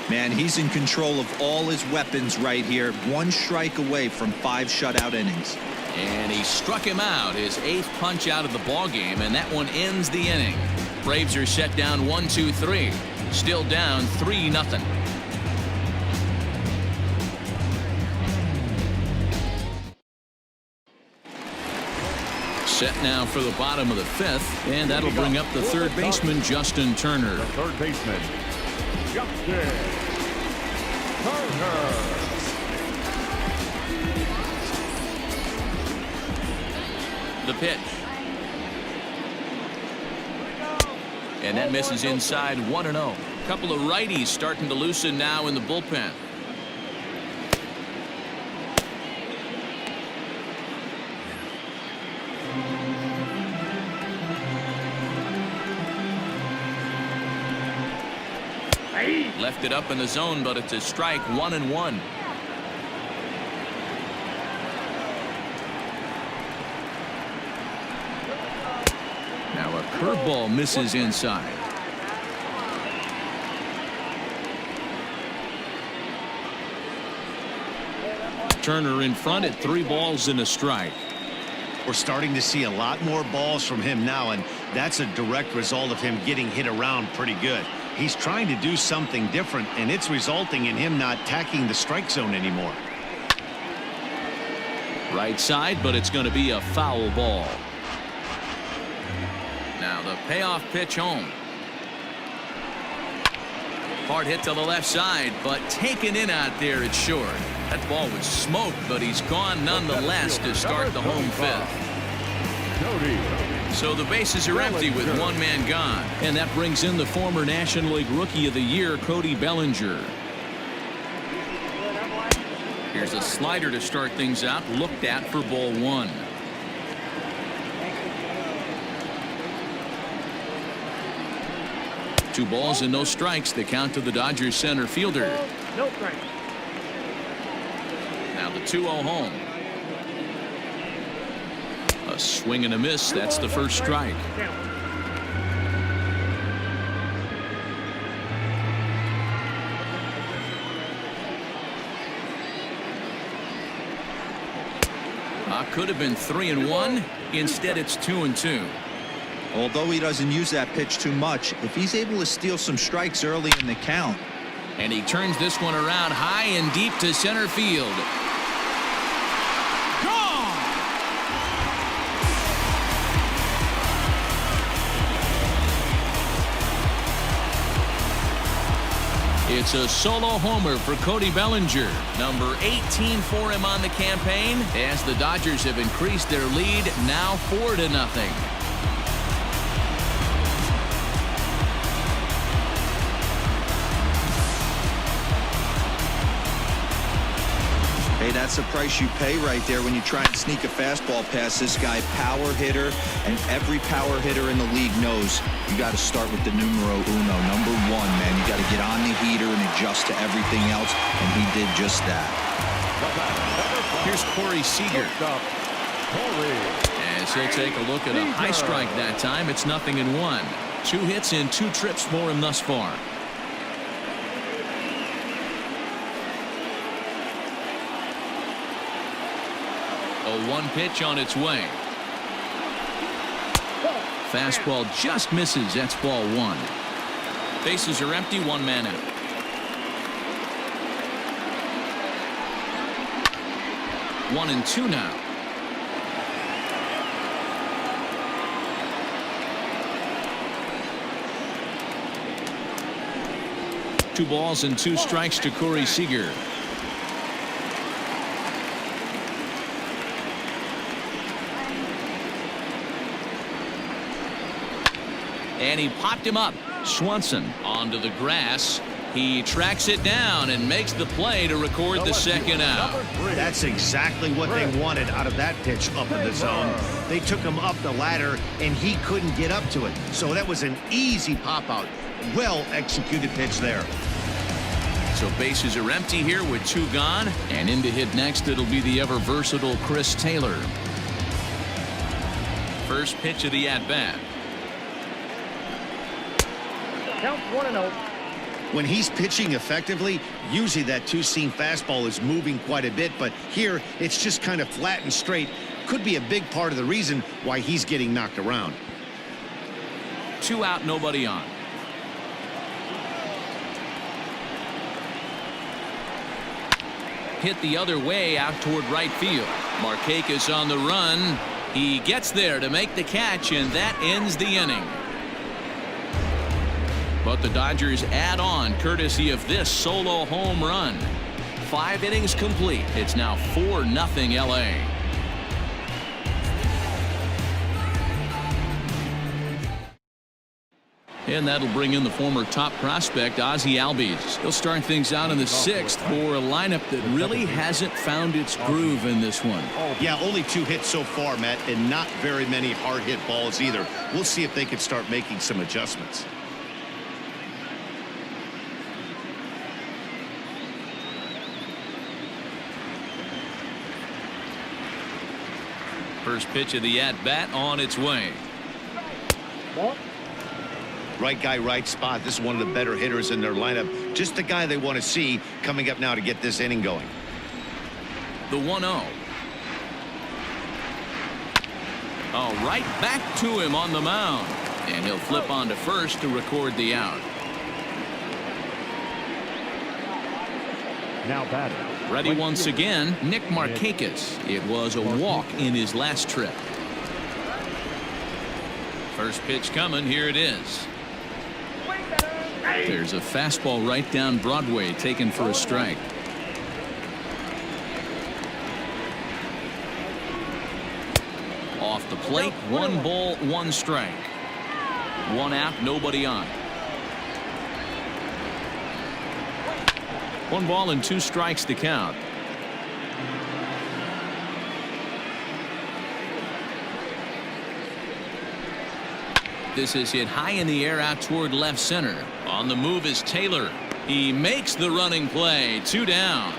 S3: Man, he's in control of all his weapons right here. One strike away from 5 shutout innings.
S1: And he struck him out, his 8th punch out of the ball game, and that one ends the inning. Braves are set down 1-2-3, still down 3-0. Set now for the bottom of the 5th, and that'll bring up the third baseman, Justin Turner.
S4: The third baseman, Justin Turner.
S1: The pitch. And that misses inside 1-0. Couple of righties starting to loosen now in the bullpen. Left it up in the zone, but it's a strike. 1-1. Now a curveball misses inside. Turner in front at 3 balls and a strike.
S2: We're starting to see a lot more balls from him now, and that's a direct result of him getting hit around pretty good. He's trying to do something different, and it's resulting in him not tacking the strike zone anymore.
S1: Right side, but it's going to be a foul ball. Now the payoff pitch home. Hard hit to the left side, but taken in out there at short. That ball was smoked, but he's gone nonetheless to start the home 5th. So the bases are empty with 1 man gone. And that brings in the former National League Rookie of the Year, Cody Bellinger. Here's a slider to start things out, looked at for ball 1. Two balls and no strikes. The count to the Dodgers center fielder.
S5: No strikes.
S1: Now the 2-0 home. A swing and a miss. That's the first strike. Could have been 3-1. Instead, it's 2-2.
S3: Although he doesn't use that pitch too much, if he's able to steal some strikes early in the count.
S1: And he turns this one around high and deep to center field. It's a solo homer for Cody Bellinger, number 18 for him on the campaign, as the Dodgers have increased their lead now 4-0.
S3: Hey, that's the price you pay right there when you try and sneak a fastball past this guy. Power hitter, and every power hitter in the league knows you got to start with the numero uno, number 1, man. You got to get on the heater and adjust to everything else, and he did just that.
S1: Here's Corey Seager. As he'll take a look at a high strike that time. It's 0-1. 2 hits and 2 trips for him thus far. A 1 pitch on its way. Fastball just misses. That's ball 1. Bases are empty. 1 man out. One and 2 now. Two balls and 2 strikes to Corey Seager. and he popped him up. Swanson onto the grass. He tracks it down and makes the play to record the second out.
S2: That's exactly what they wanted out of that pitch up in the zone. They took him up the ladder, and he couldn't get up to it. So that was an easy pop-out. Well-executed pitch there.
S1: So bases are empty here with 2 gone. And in to hit next, it'll be the ever-versatile Chris Taylor. First pitch of the at-bat.
S5: Count 1-0.
S2: When he's pitching effectively, usually that two-seam fastball is moving quite a bit, but here it's just kind of flat and straight. Could be a big part of the reason why he's getting knocked around.
S1: 2 out, nobody on. Hit the other way out toward right field. Markakis on the run. He gets there to make the catch, and that ends the inning. But the Dodgers add on courtesy of this solo home run. 5 innings complete. It's now 4-0 LA. And that'll bring in the former top prospect, Ozzie Albies. He'll start things out in the 6th for a lineup that really hasn't found its groove in this one.
S2: Yeah, only 2 hits so far, Matt, and not very many hard hit balls either. We'll see if they can start making some adjustments.
S1: First pitch of the at-bat on its way.
S2: Right guy, right spot. This is one of the better hitters in their lineup. Just the guy they want to see coming up now to get this inning going.
S1: The 1-0. Oh, right back to him on the mound. And he'll flip on to first to record the out.
S4: Now batting.
S1: Ready once again, Nick Markakis. It was a walk in his last trip. First pitch coming. Here it is. There's a fastball right down Broadway taken for a strike. Off the plate, 1 ball, 1 strike. 1 out, nobody on. 1 ball and 2 strikes to count. This is hit high in the air out toward left center. On the move is Taylor. He makes the running play. 2 down.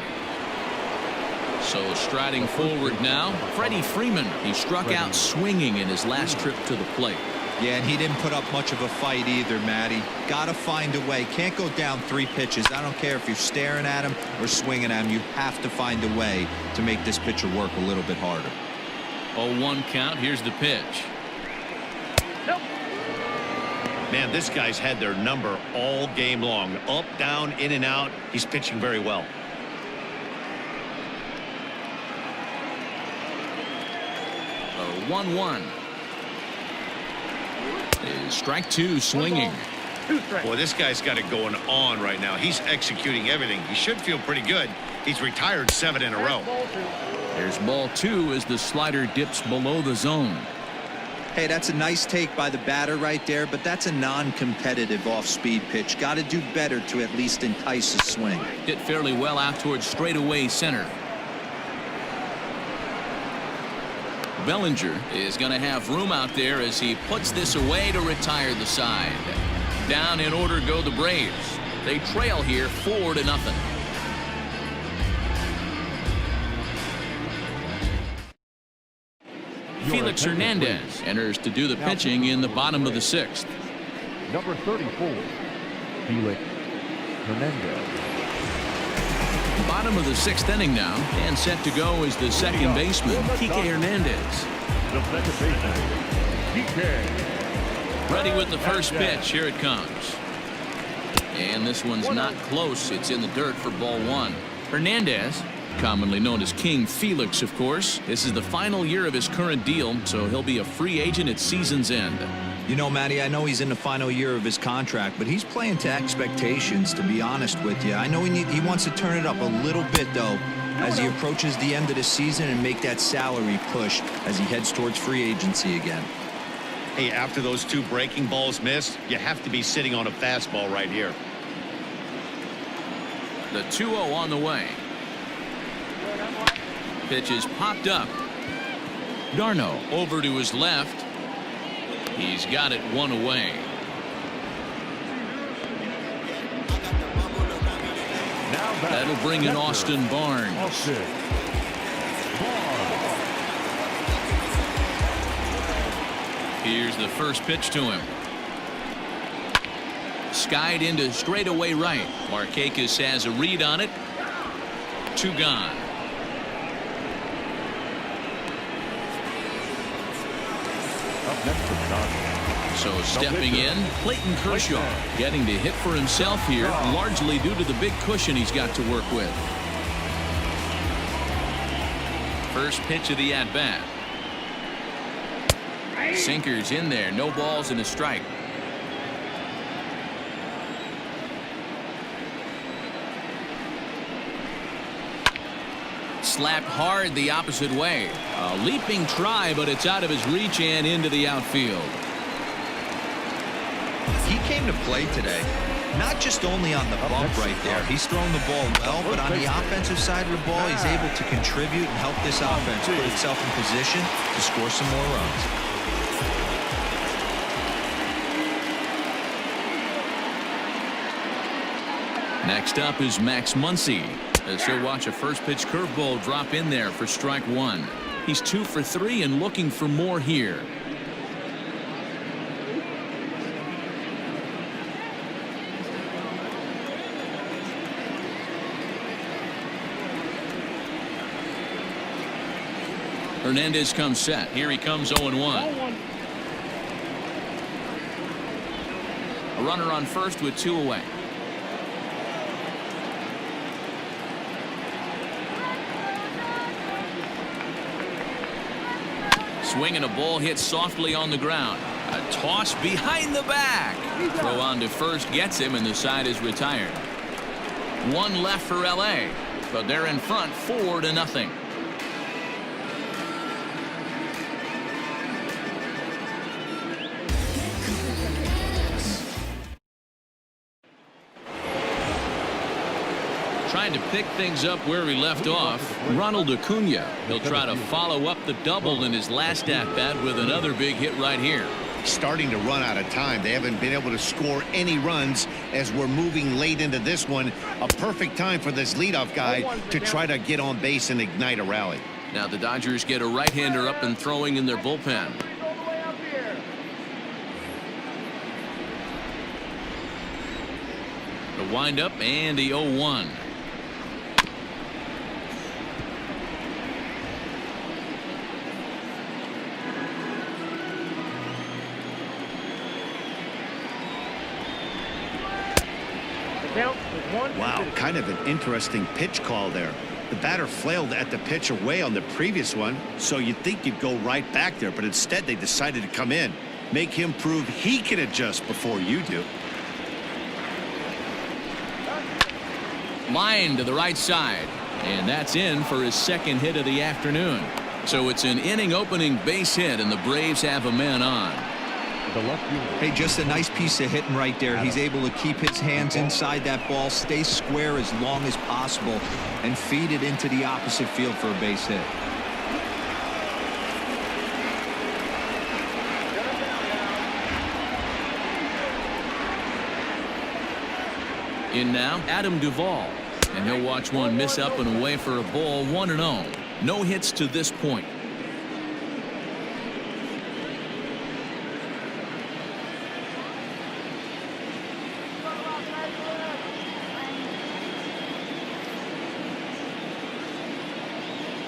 S1: So striding forward now, Freddie Freeman. He struck out swinging in his last trip to the plate.
S3: Yeah, and he didn't put up much of a fight either, Matty. Got to find a way. Can't go down 3 pitches. I don't care if you're staring at him or swinging at him. You have to find a way to make this pitcher work a little bit harder.
S1: 0-1 count. Here's the pitch.
S2: Man, this guy's had their number all game long. Up, down, in and out. He's pitching very well.
S1: A 1-1. Is strike 2 swinging.
S2: Boy, this guy's got it going on right now. He's executing everything. He should feel pretty good. He's retired 7 in a row.
S1: There's ball 2 as the slider dips below the zone.
S3: Hey, that's a nice take by the batter right there, but that's a non-competitive off-speed pitch. Got to do better to at least entice a swing.
S1: Hit fairly well out towards straightaway center. Bellinger is going to have room out there as he puts this away to retire the side. Down in order go the Braves. They trail here 4-0. Felix Hernandez enters to do the pitching in the bottom of the 6th.
S4: Number 34, Felix Hernandez.
S1: Bottom of the 6th inning now, and set to go is the second baseman, Kike Hernandez.
S4: The second baseman, Kike.
S1: Ready with the first pitch. Here it comes. And this one's not close. It's in the dirt for ball 1. Hernandez, commonly known as King Felix, of course. This is the final year of his current deal, so he'll be a free agent at season's end.
S3: You know, Matty, I know he's in the final year of his contract, but he's playing to expectations, to be honest with you. I know he wants to turn it up a little bit, though, as he approaches the end of the season and make that salary push as he heads towards free agency again.
S2: Hey, after those 2 breaking balls missed, you have to be sitting on a fastball right here.
S1: The 2-0 on the way. Pitch is popped up. Darno over to his left. He's got it 1 away. That'll bring in Austin Barnes. Here's the first pitch to him. Skied into straightaway right. Markakis has a read on it. 2 gone. So stepping in, Clayton Kershaw getting to hit for himself here, largely due to the big cushion he's got to work with. First pitch of the at-bat. Sinkers in there, no balls and a strike. Slapped hard the opposite way. A leaping try, but it's out of his reach and into the outfield.
S3: He came to play today, not just only on the bump right there. He's thrown the ball well, but on the offensive side of the ball, he's able to contribute and help this offense put itself in position to score some more runs.
S1: Next up is Max Muncy, as he'll watch a first pitch curveball drop in there for strike 1. He's 2 for 3 and looking for more here. Hernandez comes set. Here he comes 0-1. A runner on first with 2 away. Swing and a ball hit softly on the ground. A toss behind the back. Throw on to first gets him, and the side is retired. 1 left for LA, but they're in front 4-0. Trying to pick things up where he left off, Ronald Acuna. He'll try to follow up the double in his last at-bat with another big hit right here.
S2: Starting to run out of time. They haven't been able to score any runs as we're moving late into this one. A perfect time for this leadoff guy to try to get on base and ignite a rally.
S1: Now the Dodgers get a right-hander up and throwing in their bullpen. The windup and the 0-1.
S2: Wow, kind of an interesting pitch call there. The batter flailed at the pitch away on the previous one, so you'd think you'd go right back there, but instead they decided to come in. Make him prove he can adjust before you do.
S1: Line to the right side, and that's in for his second hit of the afternoon. So it's an inning opening base hit, and the Braves have a man on.
S3: Hey, just a nice piece of hitting right there. He's able to keep his hands inside that ball, stay square as long as possible, and feed it into the opposite field for a base hit.
S1: In now, Adam Duvall, and he'll watch one miss up and away for a ball. 1-0. No hits to this point.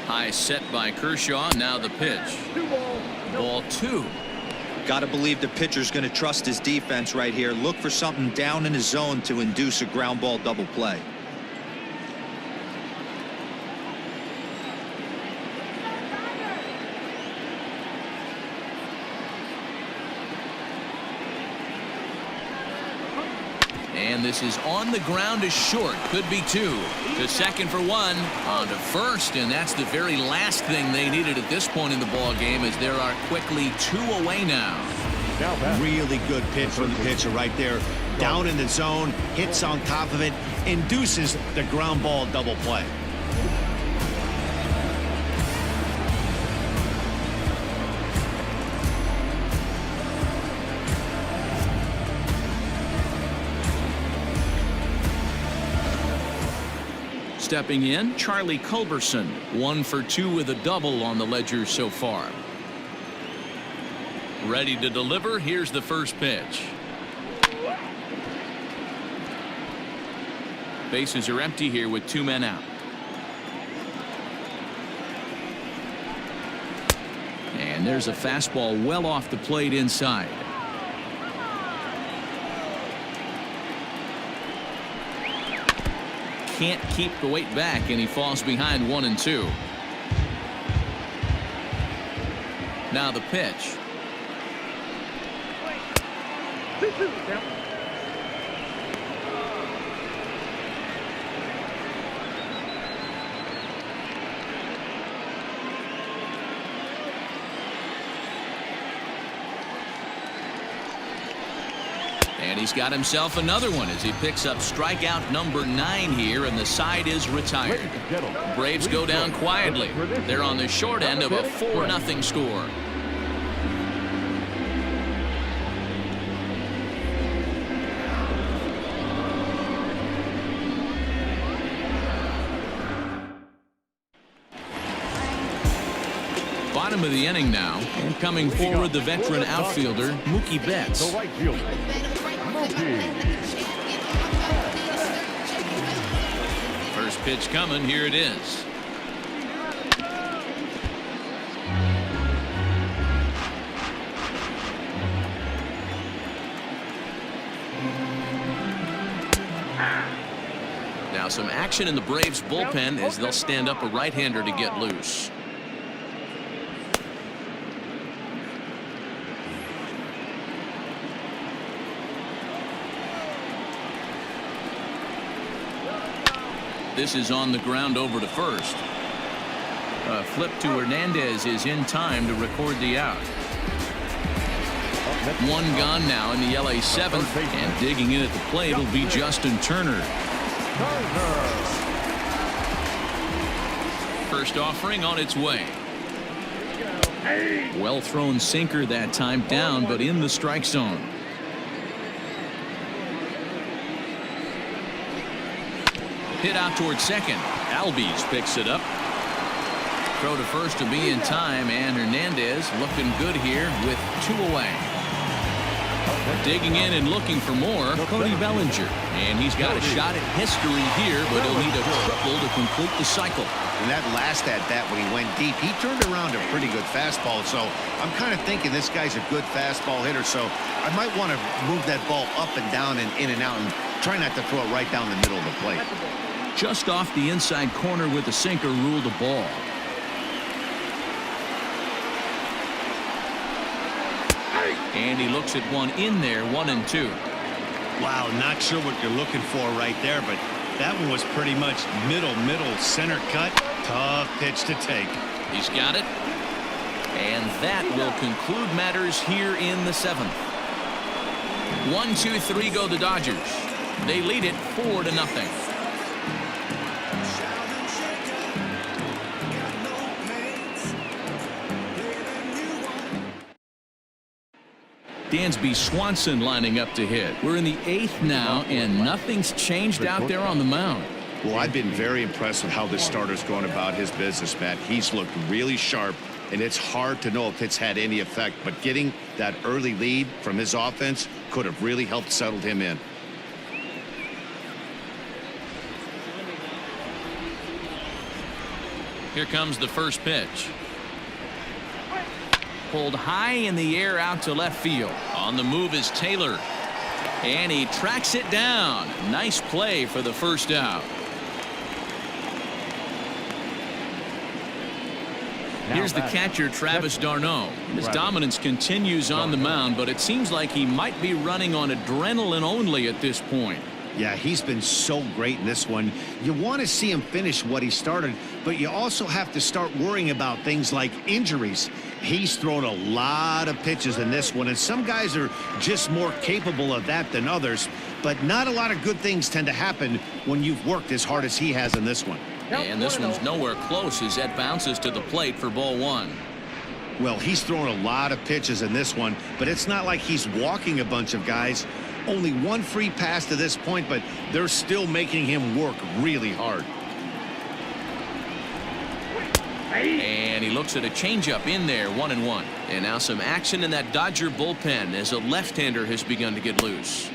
S1: High set by Kershaw. Now the pitch. Ball 2.
S3: Got to believe the pitcher's going to trust his defense right here. Look for something down in his zone to induce a ground ball double play.
S1: And this is on the ground to short. Could be 2. To second for 1. On to first, and that's the very last thing they needed at this point in the ball game, as there are quickly 2 away now.
S4: Now back.
S2: Really good pitch from the pitcher right there. Down in the zone, hits on top of it, induces the ground ball double play.
S1: Stepping in, Charlie Culberson, 1 for 2 with a double on the ledger so far. Ready to deliver. Here's the first pitch. Bases are empty here with 2 men out. And there's a fastball well off the plate inside. Can't keep the weight back, and he falls behind 1-2. Now the pitch. And he's got himself another one as he picks up strikeout number 9 here, and the side is retired. Braves go down quietly. They're on the short end of a 4-0 score. Bottom of the inning now, and coming forward the veteran outfielder Mookie Betts.
S4: The right fielder, Mookie.
S1: First pitch coming. Here it is. Now some action in the Braves bullpen as they'll stand up a right-hander to get loose. This is on the ground over to first. A flip to Hernandez is in time to record the out. 1 gone now in the LA 7th, and digging in at the plate will be Justin Turner. First offering on its way. Well thrown sinker that time, down but in the strike zone. Hit out towards second. Albies picks it up. Throw to first to be in time, and Hernandez looking good here with 2 away. Digging in and looking for more, Cody Bellinger. And he's got a shot at history here, but he'll need a triple to complete the cycle.
S2: And that last at-bat when he went deep, he turned around a pretty good fastball. So I'm kind of thinking this guy's a good fastball hitter. So I might want to move that ball up and down and in and out and try not to throw it right down the middle of the plate.
S1: Just off the inside corner with the sinker ruled a ball. And he looks at one in there, 1-2.
S2: Wow, not sure what you're looking for right there, but that one was pretty much middle center cut. Tough pitch to take.
S1: He's got it. And that will conclude matters here in the 7th. 1-2-3 go the Dodgers. They lead it 4-0. Dansby Swanson lining up to hit. We're in the 8th now, and nothing's changed out there on the mound.
S2: Well, I've been very impressed with how this starter's going about his business, Matt. He's looked really sharp, and it's hard to know if it's had any effect, but getting that early lead from his offense could have really helped settle him in.
S1: Here comes the first pitch. Pulled high in the air out to left field. On the move is Taylor. And he tracks it down. Nice play for the first out. Here's the catcher, Travis d'Arnaud. His dominance continues on the mound, but it seems like he might be running on adrenaline only at this point.
S2: Yeah, he's been so great in this one. You want to see him finish what he started, but you also have to start worrying about things like injuries. He's thrown a lot of pitches in this one, and some guys are just more capable of that than others, but not a lot of good things tend to happen when you've worked as hard as he has in this one.
S1: And this one's nowhere close as that bounces to the plate for ball one.
S2: Well, he's thrown a lot of pitches in this one, but it's not like he's walking a bunch of guys. Only one free pass to this point, but they're still making him work really hard.
S1: And he looks at a changeup in there, 1-1. And now some action in that Dodger bullpen as a left-hander has begun to get loose.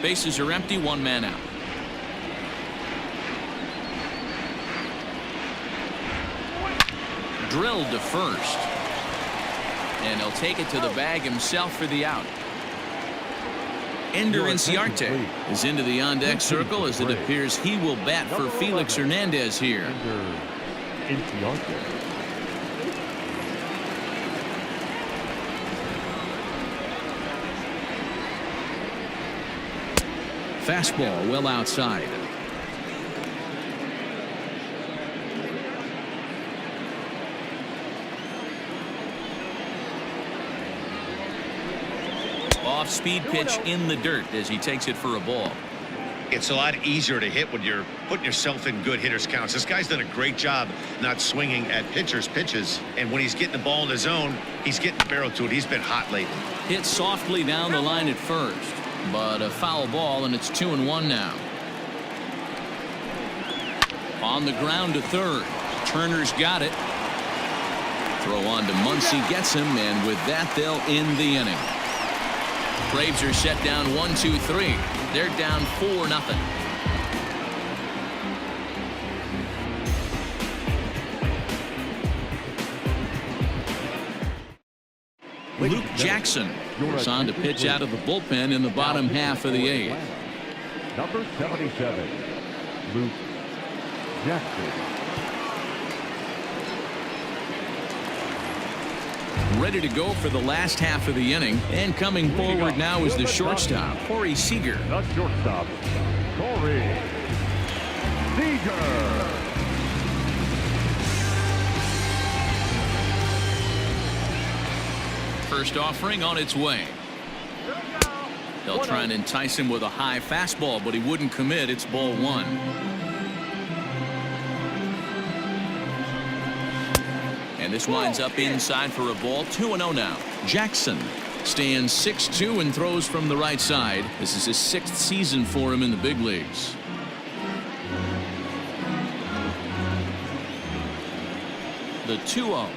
S1: Bases are empty, one man out. Drilled to first. And he'll take it to the bag himself for the out. Ender Inciarte is into the on-deck circle as it appears he will bat for Felix Hernandez here. Fastball well outside. Off-speed pitch in the dirt as he takes it for a ball.
S2: It's a lot easier to hit when you're putting yourself in good hitters counts. This guy's done a great job not swinging at pitchers' pitches, and when he's getting the ball in the zone, he's getting the barrel to it. He's been hot lately.
S1: Hit softly down the line at first, but a foul ball, and it's 2-1 now. On the ground to third. Turner's got it. Throw on to Muncy, gets him, and with that they'll end the inning. Braves are set down 1-2-3. They're down 4-0. Luke Jackson is on to pitch out of the bullpen in the bottom half of the eighth.
S4: Number 77, Luke Jackson.
S1: Ready to go for the last half of the inning, and coming forward now is the shortstop, Corey Seager.
S4: The shortstop, Corey Seager.
S1: First offering on its way. They'll try and entice him with a high fastball, but he wouldn't commit. It's ball one. And this winds up inside for a ball. 2-0 now. Jackson stands 6'2" and throws from the right side. This is his 6th season for him in the big leagues. The 2-0.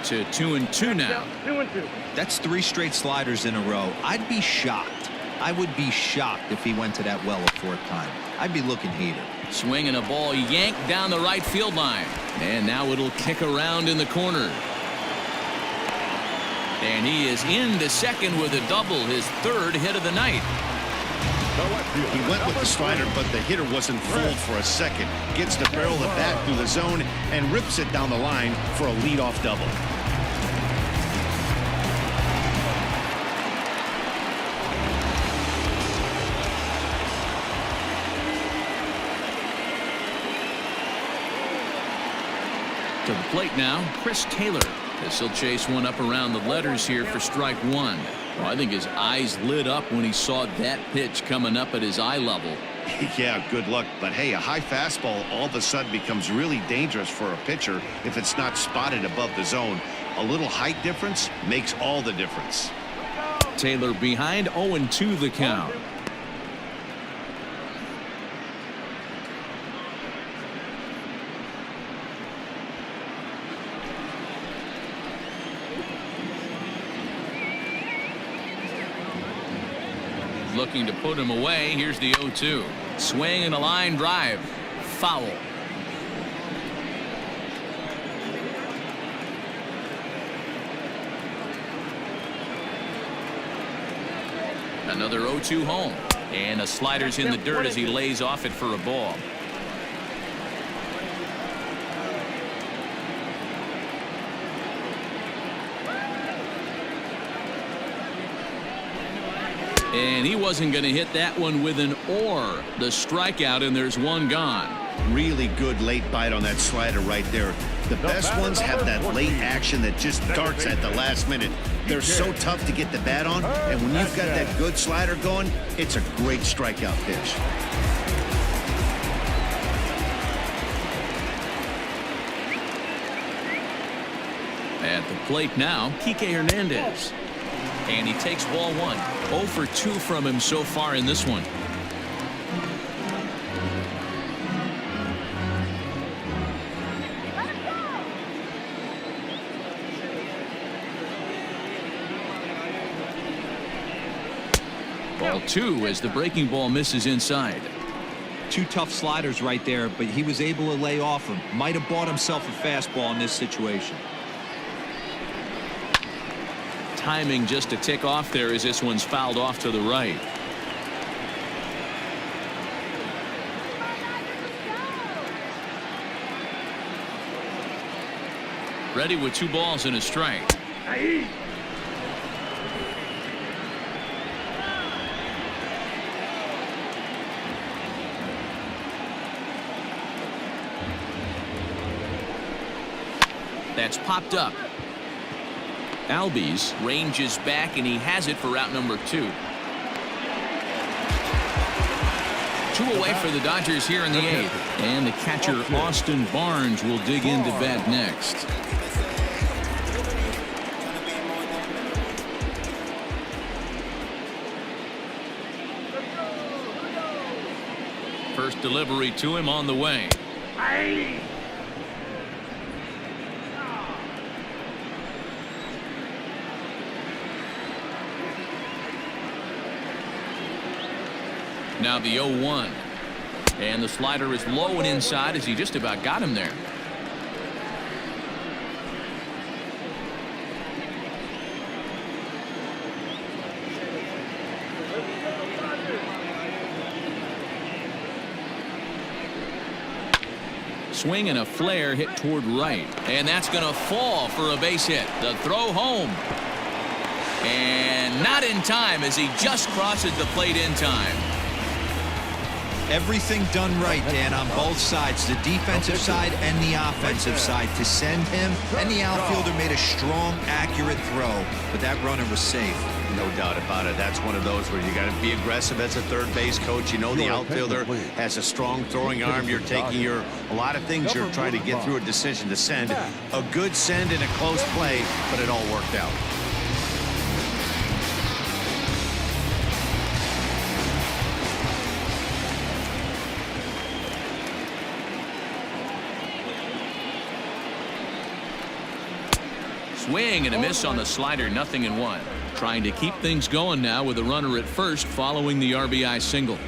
S1: To 2-2 now.
S5: 2-2.
S3: That's 3 straight sliders in a row. I'd be shocked. I would be shocked if he went to that well a 4th time. I'd be looking heated.
S1: Swinging a ball yanked down the right field line. And now it'll kick around in the corner. And he is into second with a double, his 3rd hit of the night.
S2: He went with the slider, but the hitter wasn't fooled for a second. Gets the barrel of the bat through the zone and rips it down the line for a leadoff double.
S1: To the plate now, Chris Taylor. This will chase one up around the letters here for strike one. Well, I think his eyes lit up when he saw that pitch coming up at his eye level.
S2: Yeah, good luck. But hey, a high fastball all of a sudden becomes really dangerous for a pitcher if it's not spotted above the zone. A little height difference makes all the difference.
S1: Taylor behind, 0-2 the count. Looking to put him away. Here's the 0-2. Swing and a line drive. Foul. Another 0-2 home. And a slider's in the dirt as he lays off it for a ball. And he wasn't going to hit that one with an or. The strikeout, and there's one gone.
S2: Really good late bite on that slider right there. The best ones have that late action that just darts at the last minute. They're so tough to get the bat on, and when you've got that good slider going, it's a great strikeout pitch.
S1: At the plate now, Kike Hernandez. And he takes ball one. 0 for 2 from him so far in this one. Ball 2 as the breaking ball misses inside.
S3: 2 tough sliders right there, but he was able to lay off him. Might have bought himself a fastball in this situation.
S1: Timing just to tick off there as this one's fouled off to the right. Ready with 2 balls and a strike. That's popped up. Albies ranges back, and he has it for out number 2. 2 away for the Dodgers here in the 8th. And the catcher, Austin Barnes, will dig into bat next. First delivery to him on the way. Now the 0-1. And the slider is low and inside as he just about got him there. Swing and a flare hit toward right. And that's going to fall for a base hit. The throw home. And not in time as he just crosses the plate in time.
S3: Everything done right, Dan, on both sides, the defensive side and the offensive side, to send him, and the outfielder made a strong, accurate throw, but that runner was safe.
S2: No doubt about it. That's one of those where you got to be aggressive as a third base coach. You know the outfielder has a strong throwing arm. You're taking a lot of things you're trying to get through a decision to send. A good send in a close play, but it all worked out.
S1: Swing and a miss on the slider, 0-1. Trying to keep things going now with a runner at first following the RBI single.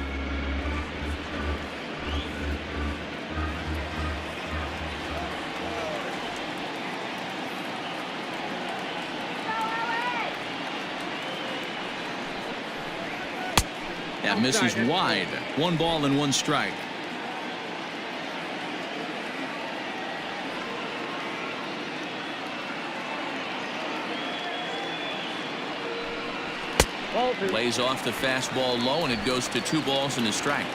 S1: That misses wide. 1 ball and 1 strike. Lays off the fastball low, and it goes to 2 balls and a strike.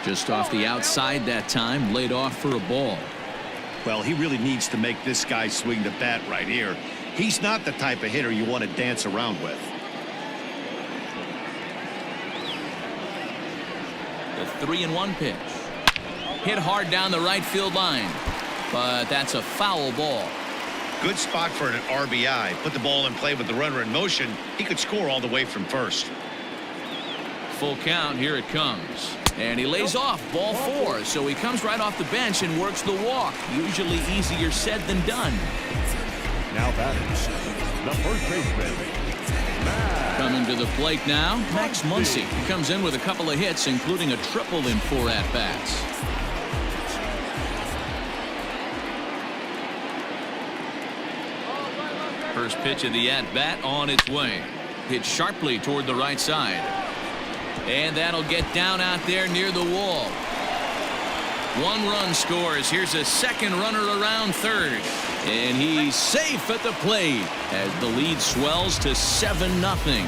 S1: Just off the outside that time, laid off for a ball.
S2: Well, he really needs to make this guy swing the bat right here. He's not the type of hitter you want to dance around with.
S1: The 3-1 pitch. Hit hard down the right field line, but that's a foul ball.
S2: Good spot for an RBI. Put the ball in play with the runner in motion. He could score all the way from first.
S1: Full count. Here it comes. And he lays off ball 4. So he comes right off the bench and works the walk. Usually easier said than done.
S4: Now batting, the first baseman.
S1: Coming to the plate now, Max Muncy. He comes in with a couple of hits, including a triple in 4 at-bats. First pitch of the at-bat on its way. Hit sharply toward the right side. And that'll get down out there near the wall. One run scores. Here's a second runner around third. And he's safe at the plate as the lead swells to 7-0.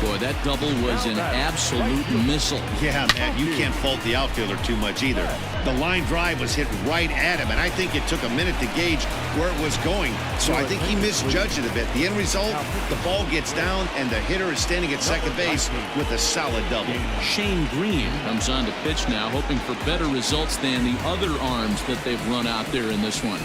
S1: Boy, that double was an absolute missile.
S2: Yeah, man, you can't fault the outfielder too much either. The line drive was hit right at him, and I think it took a minute to gauge where it was going. So I think he misjudged it a bit. The end result, the ball gets down, and the hitter is standing at second base with a solid double.
S1: Shane Green comes on to pitch now, hoping for better results than the other arms that they've run out there in this one.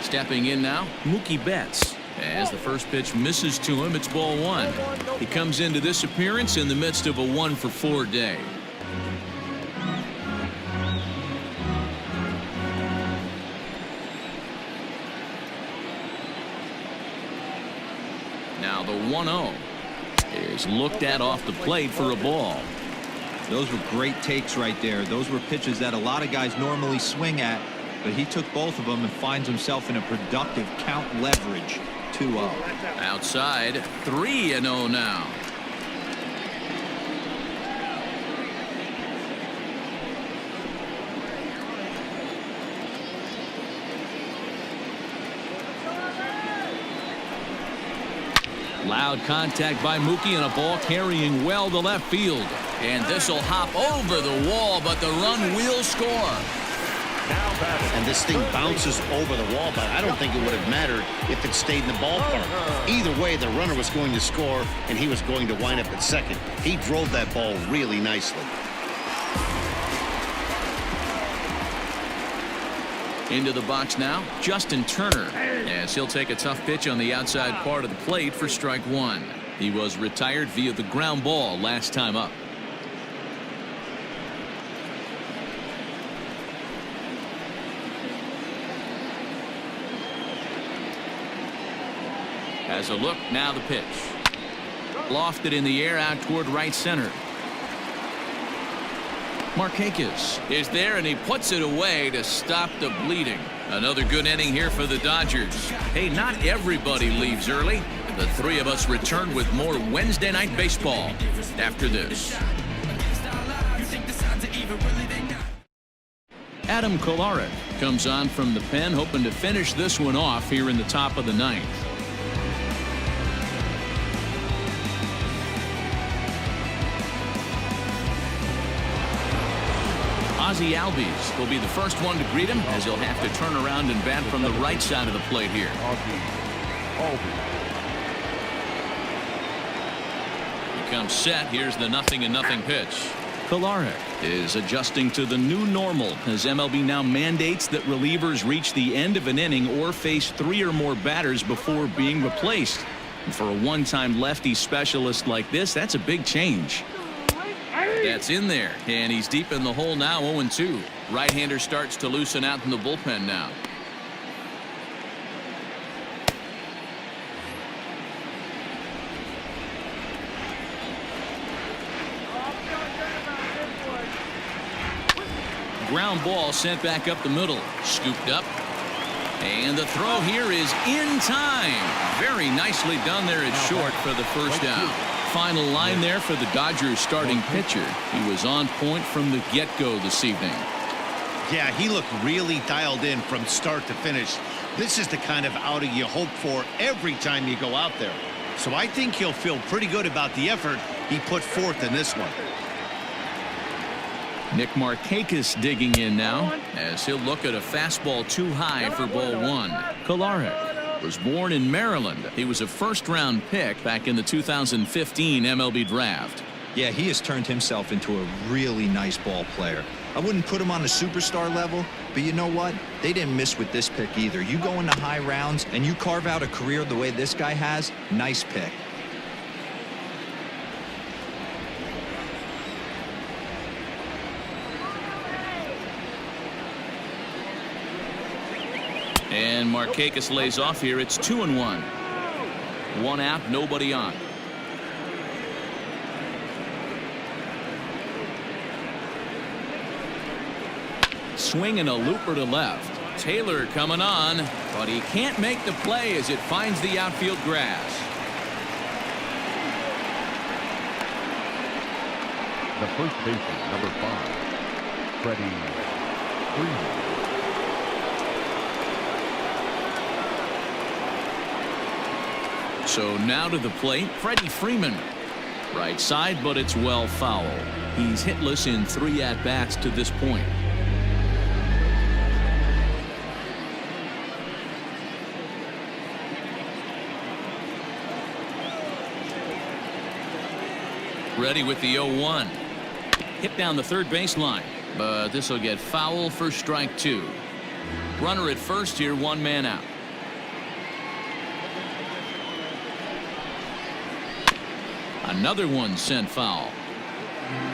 S1: Stepping in now, Mookie Betts. As the first pitch misses to him, it's ball one. He comes into this appearance in the midst of a 1-for-4 day. Now the 1-0 is looked at off the plate for a ball.
S3: Those were great takes right there. Those were pitches that a lot of guys normally swing at, but he took both of them and finds himself in a productive count leverage. 2-0.
S1: Outside, 3-0 now. Loud contact by Mookie and a ball carrying well to left field. And this will hop over the wall, but the run will score.
S2: And this thing bounces over the wall, but I don't think it would have mattered if it stayed in the ballpark. Either way, the runner was going to score, and he was going to wind up at second. He drove that ball really nicely.
S1: Into the box now, Justin Turner, as he'll take a tough pitch on the outside part of the plate for strike one. He was retired via the ground ball last time up. As a look, now the pitch. Lofted in the air out toward right center. Markakis is there, and he puts it away to stop the bleeding. Another good inning here for the Dodgers. Hey, not everybody leaves early. The three of us return with more Wednesday night baseball after this. Adam Kolarek comes on from the pen, hoping to finish this one off here in the top of the ninth. Ozzie Albies will be the first one to greet him, as he'll have to turn around and bat from the right side of the plate here. He comes set. Here's the 0-0 pitch. Kolarek is adjusting to the new normal as MLB now mandates that relievers reach the end of an inning or face 3 or more batters before being replaced. And for a one-time lefty specialist like this, that's a big change. That's in there, and he's deep in the hole now, 0-2. Right-hander starts to loosen out in the bullpen now. Ground ball sent back up the middle. Scooped up. And the throw here is in time. Very nicely done there at short for the first down. Final line there for the Dodgers starting pitcher. He was on point from the get-go this evening.
S2: Yeah, he looked really dialed in from start to finish. This is the kind of outing you hope for every time you go out there. So I think he'll feel pretty good about the effort he put forth in this one.
S1: Nick Markakis digging in now as he'll look at a fastball too high for ball one. Kolarek was born in Maryland. He was a first-round pick back in the 2015 MLB draft.
S3: Yeah, he has turned himself into a really nice ball player. I wouldn't put him on a superstar level, but you know what? They didn't miss with this pick either. You go into high rounds and you carve out a career the way this guy has, nice pick.
S1: And Markakis lays off here. It's 2-1. One out, nobody on. Swing and a looper to left. Taylor coming on, but he can't make the play as it finds the outfield grass.
S4: The first baseman, number 5, Freddie Freeman.
S1: So now to the plate, Freddie Freeman. Right side, but it's well foul. He's hitless in 3 at-bats to this point. Ready with the 0-1. Hit down the third baseline, but this will get foul for strike 2. Runner at first here, 1 man out. Another one sent foul.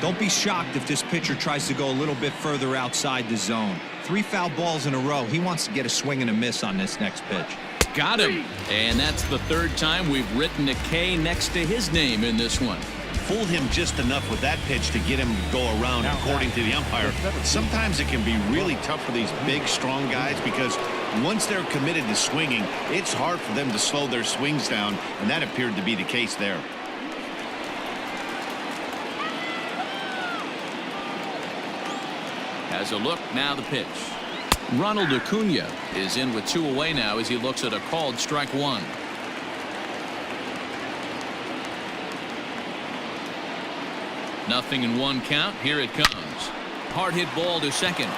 S3: Don't be shocked if this pitcher tries to go a little bit further outside the zone. 3 foul balls in a row. He wants to get a swing and a miss on this next pitch.
S1: Got him. And that's the 3rd time we've written a K next to his name in this one.
S2: Fooled him just enough with that pitch to get him to go around, according to the umpire. Sometimes it can be really tough for these big, strong guys because once they're committed to swinging, it's hard for them to slow their swings down, and that appeared to be the case there.
S1: Has a look, now the pitch. Ronald Acuna is in with 2 away now as he looks at a called strike 1. Nothing in 1 count. Here it comes. Hard hit ball to second.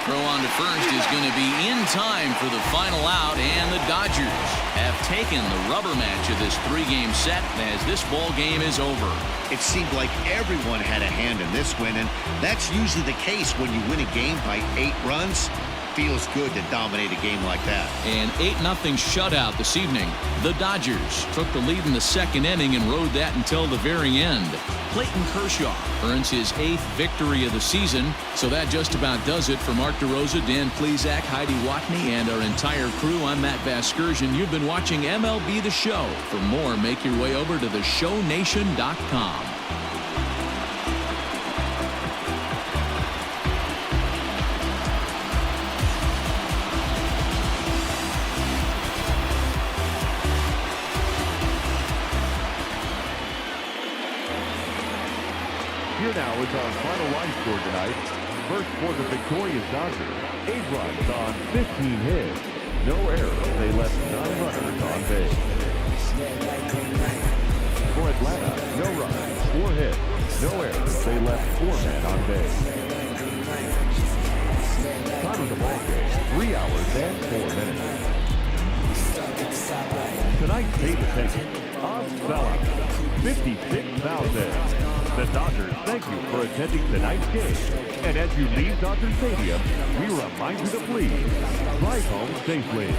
S1: Throw on to first is going to be in time for the final out, and the Dodgers have taken the rubber match of this 3-game set as this ball game is over.
S2: It seemed like everyone had a hand in this win, and that's usually the case when you win a game by 8 runs. Feels good to dominate a game like that.
S1: An 8-0 shutout this evening. The Dodgers took the lead in the 2nd inning and rode that until the very end. Clayton Kershaw earns his 8th victory of the season. So that just about does it for Mark DeRosa, Dan Plesac, Heidi Watney, and our entire crew. I'm Matt Vasgersian. You've been watching MLB The Show. For more, make your way over to theshownation.com.
S4: Here now is our final line score tonight. First for the victorious Dodgers, 8 runs on 15 hits. No errors. They left 9 runners on base. For Atlanta, no runs, 4 hits. No errors. They left 4 men on base. Time of the ball game, 3 hours and 4 minutes. Tonight's paid attention, a sellout, 56,000. The Dodgers thank you for attending tonight's game. And as you leave Dodger Stadium, we remind you to please drive home safely.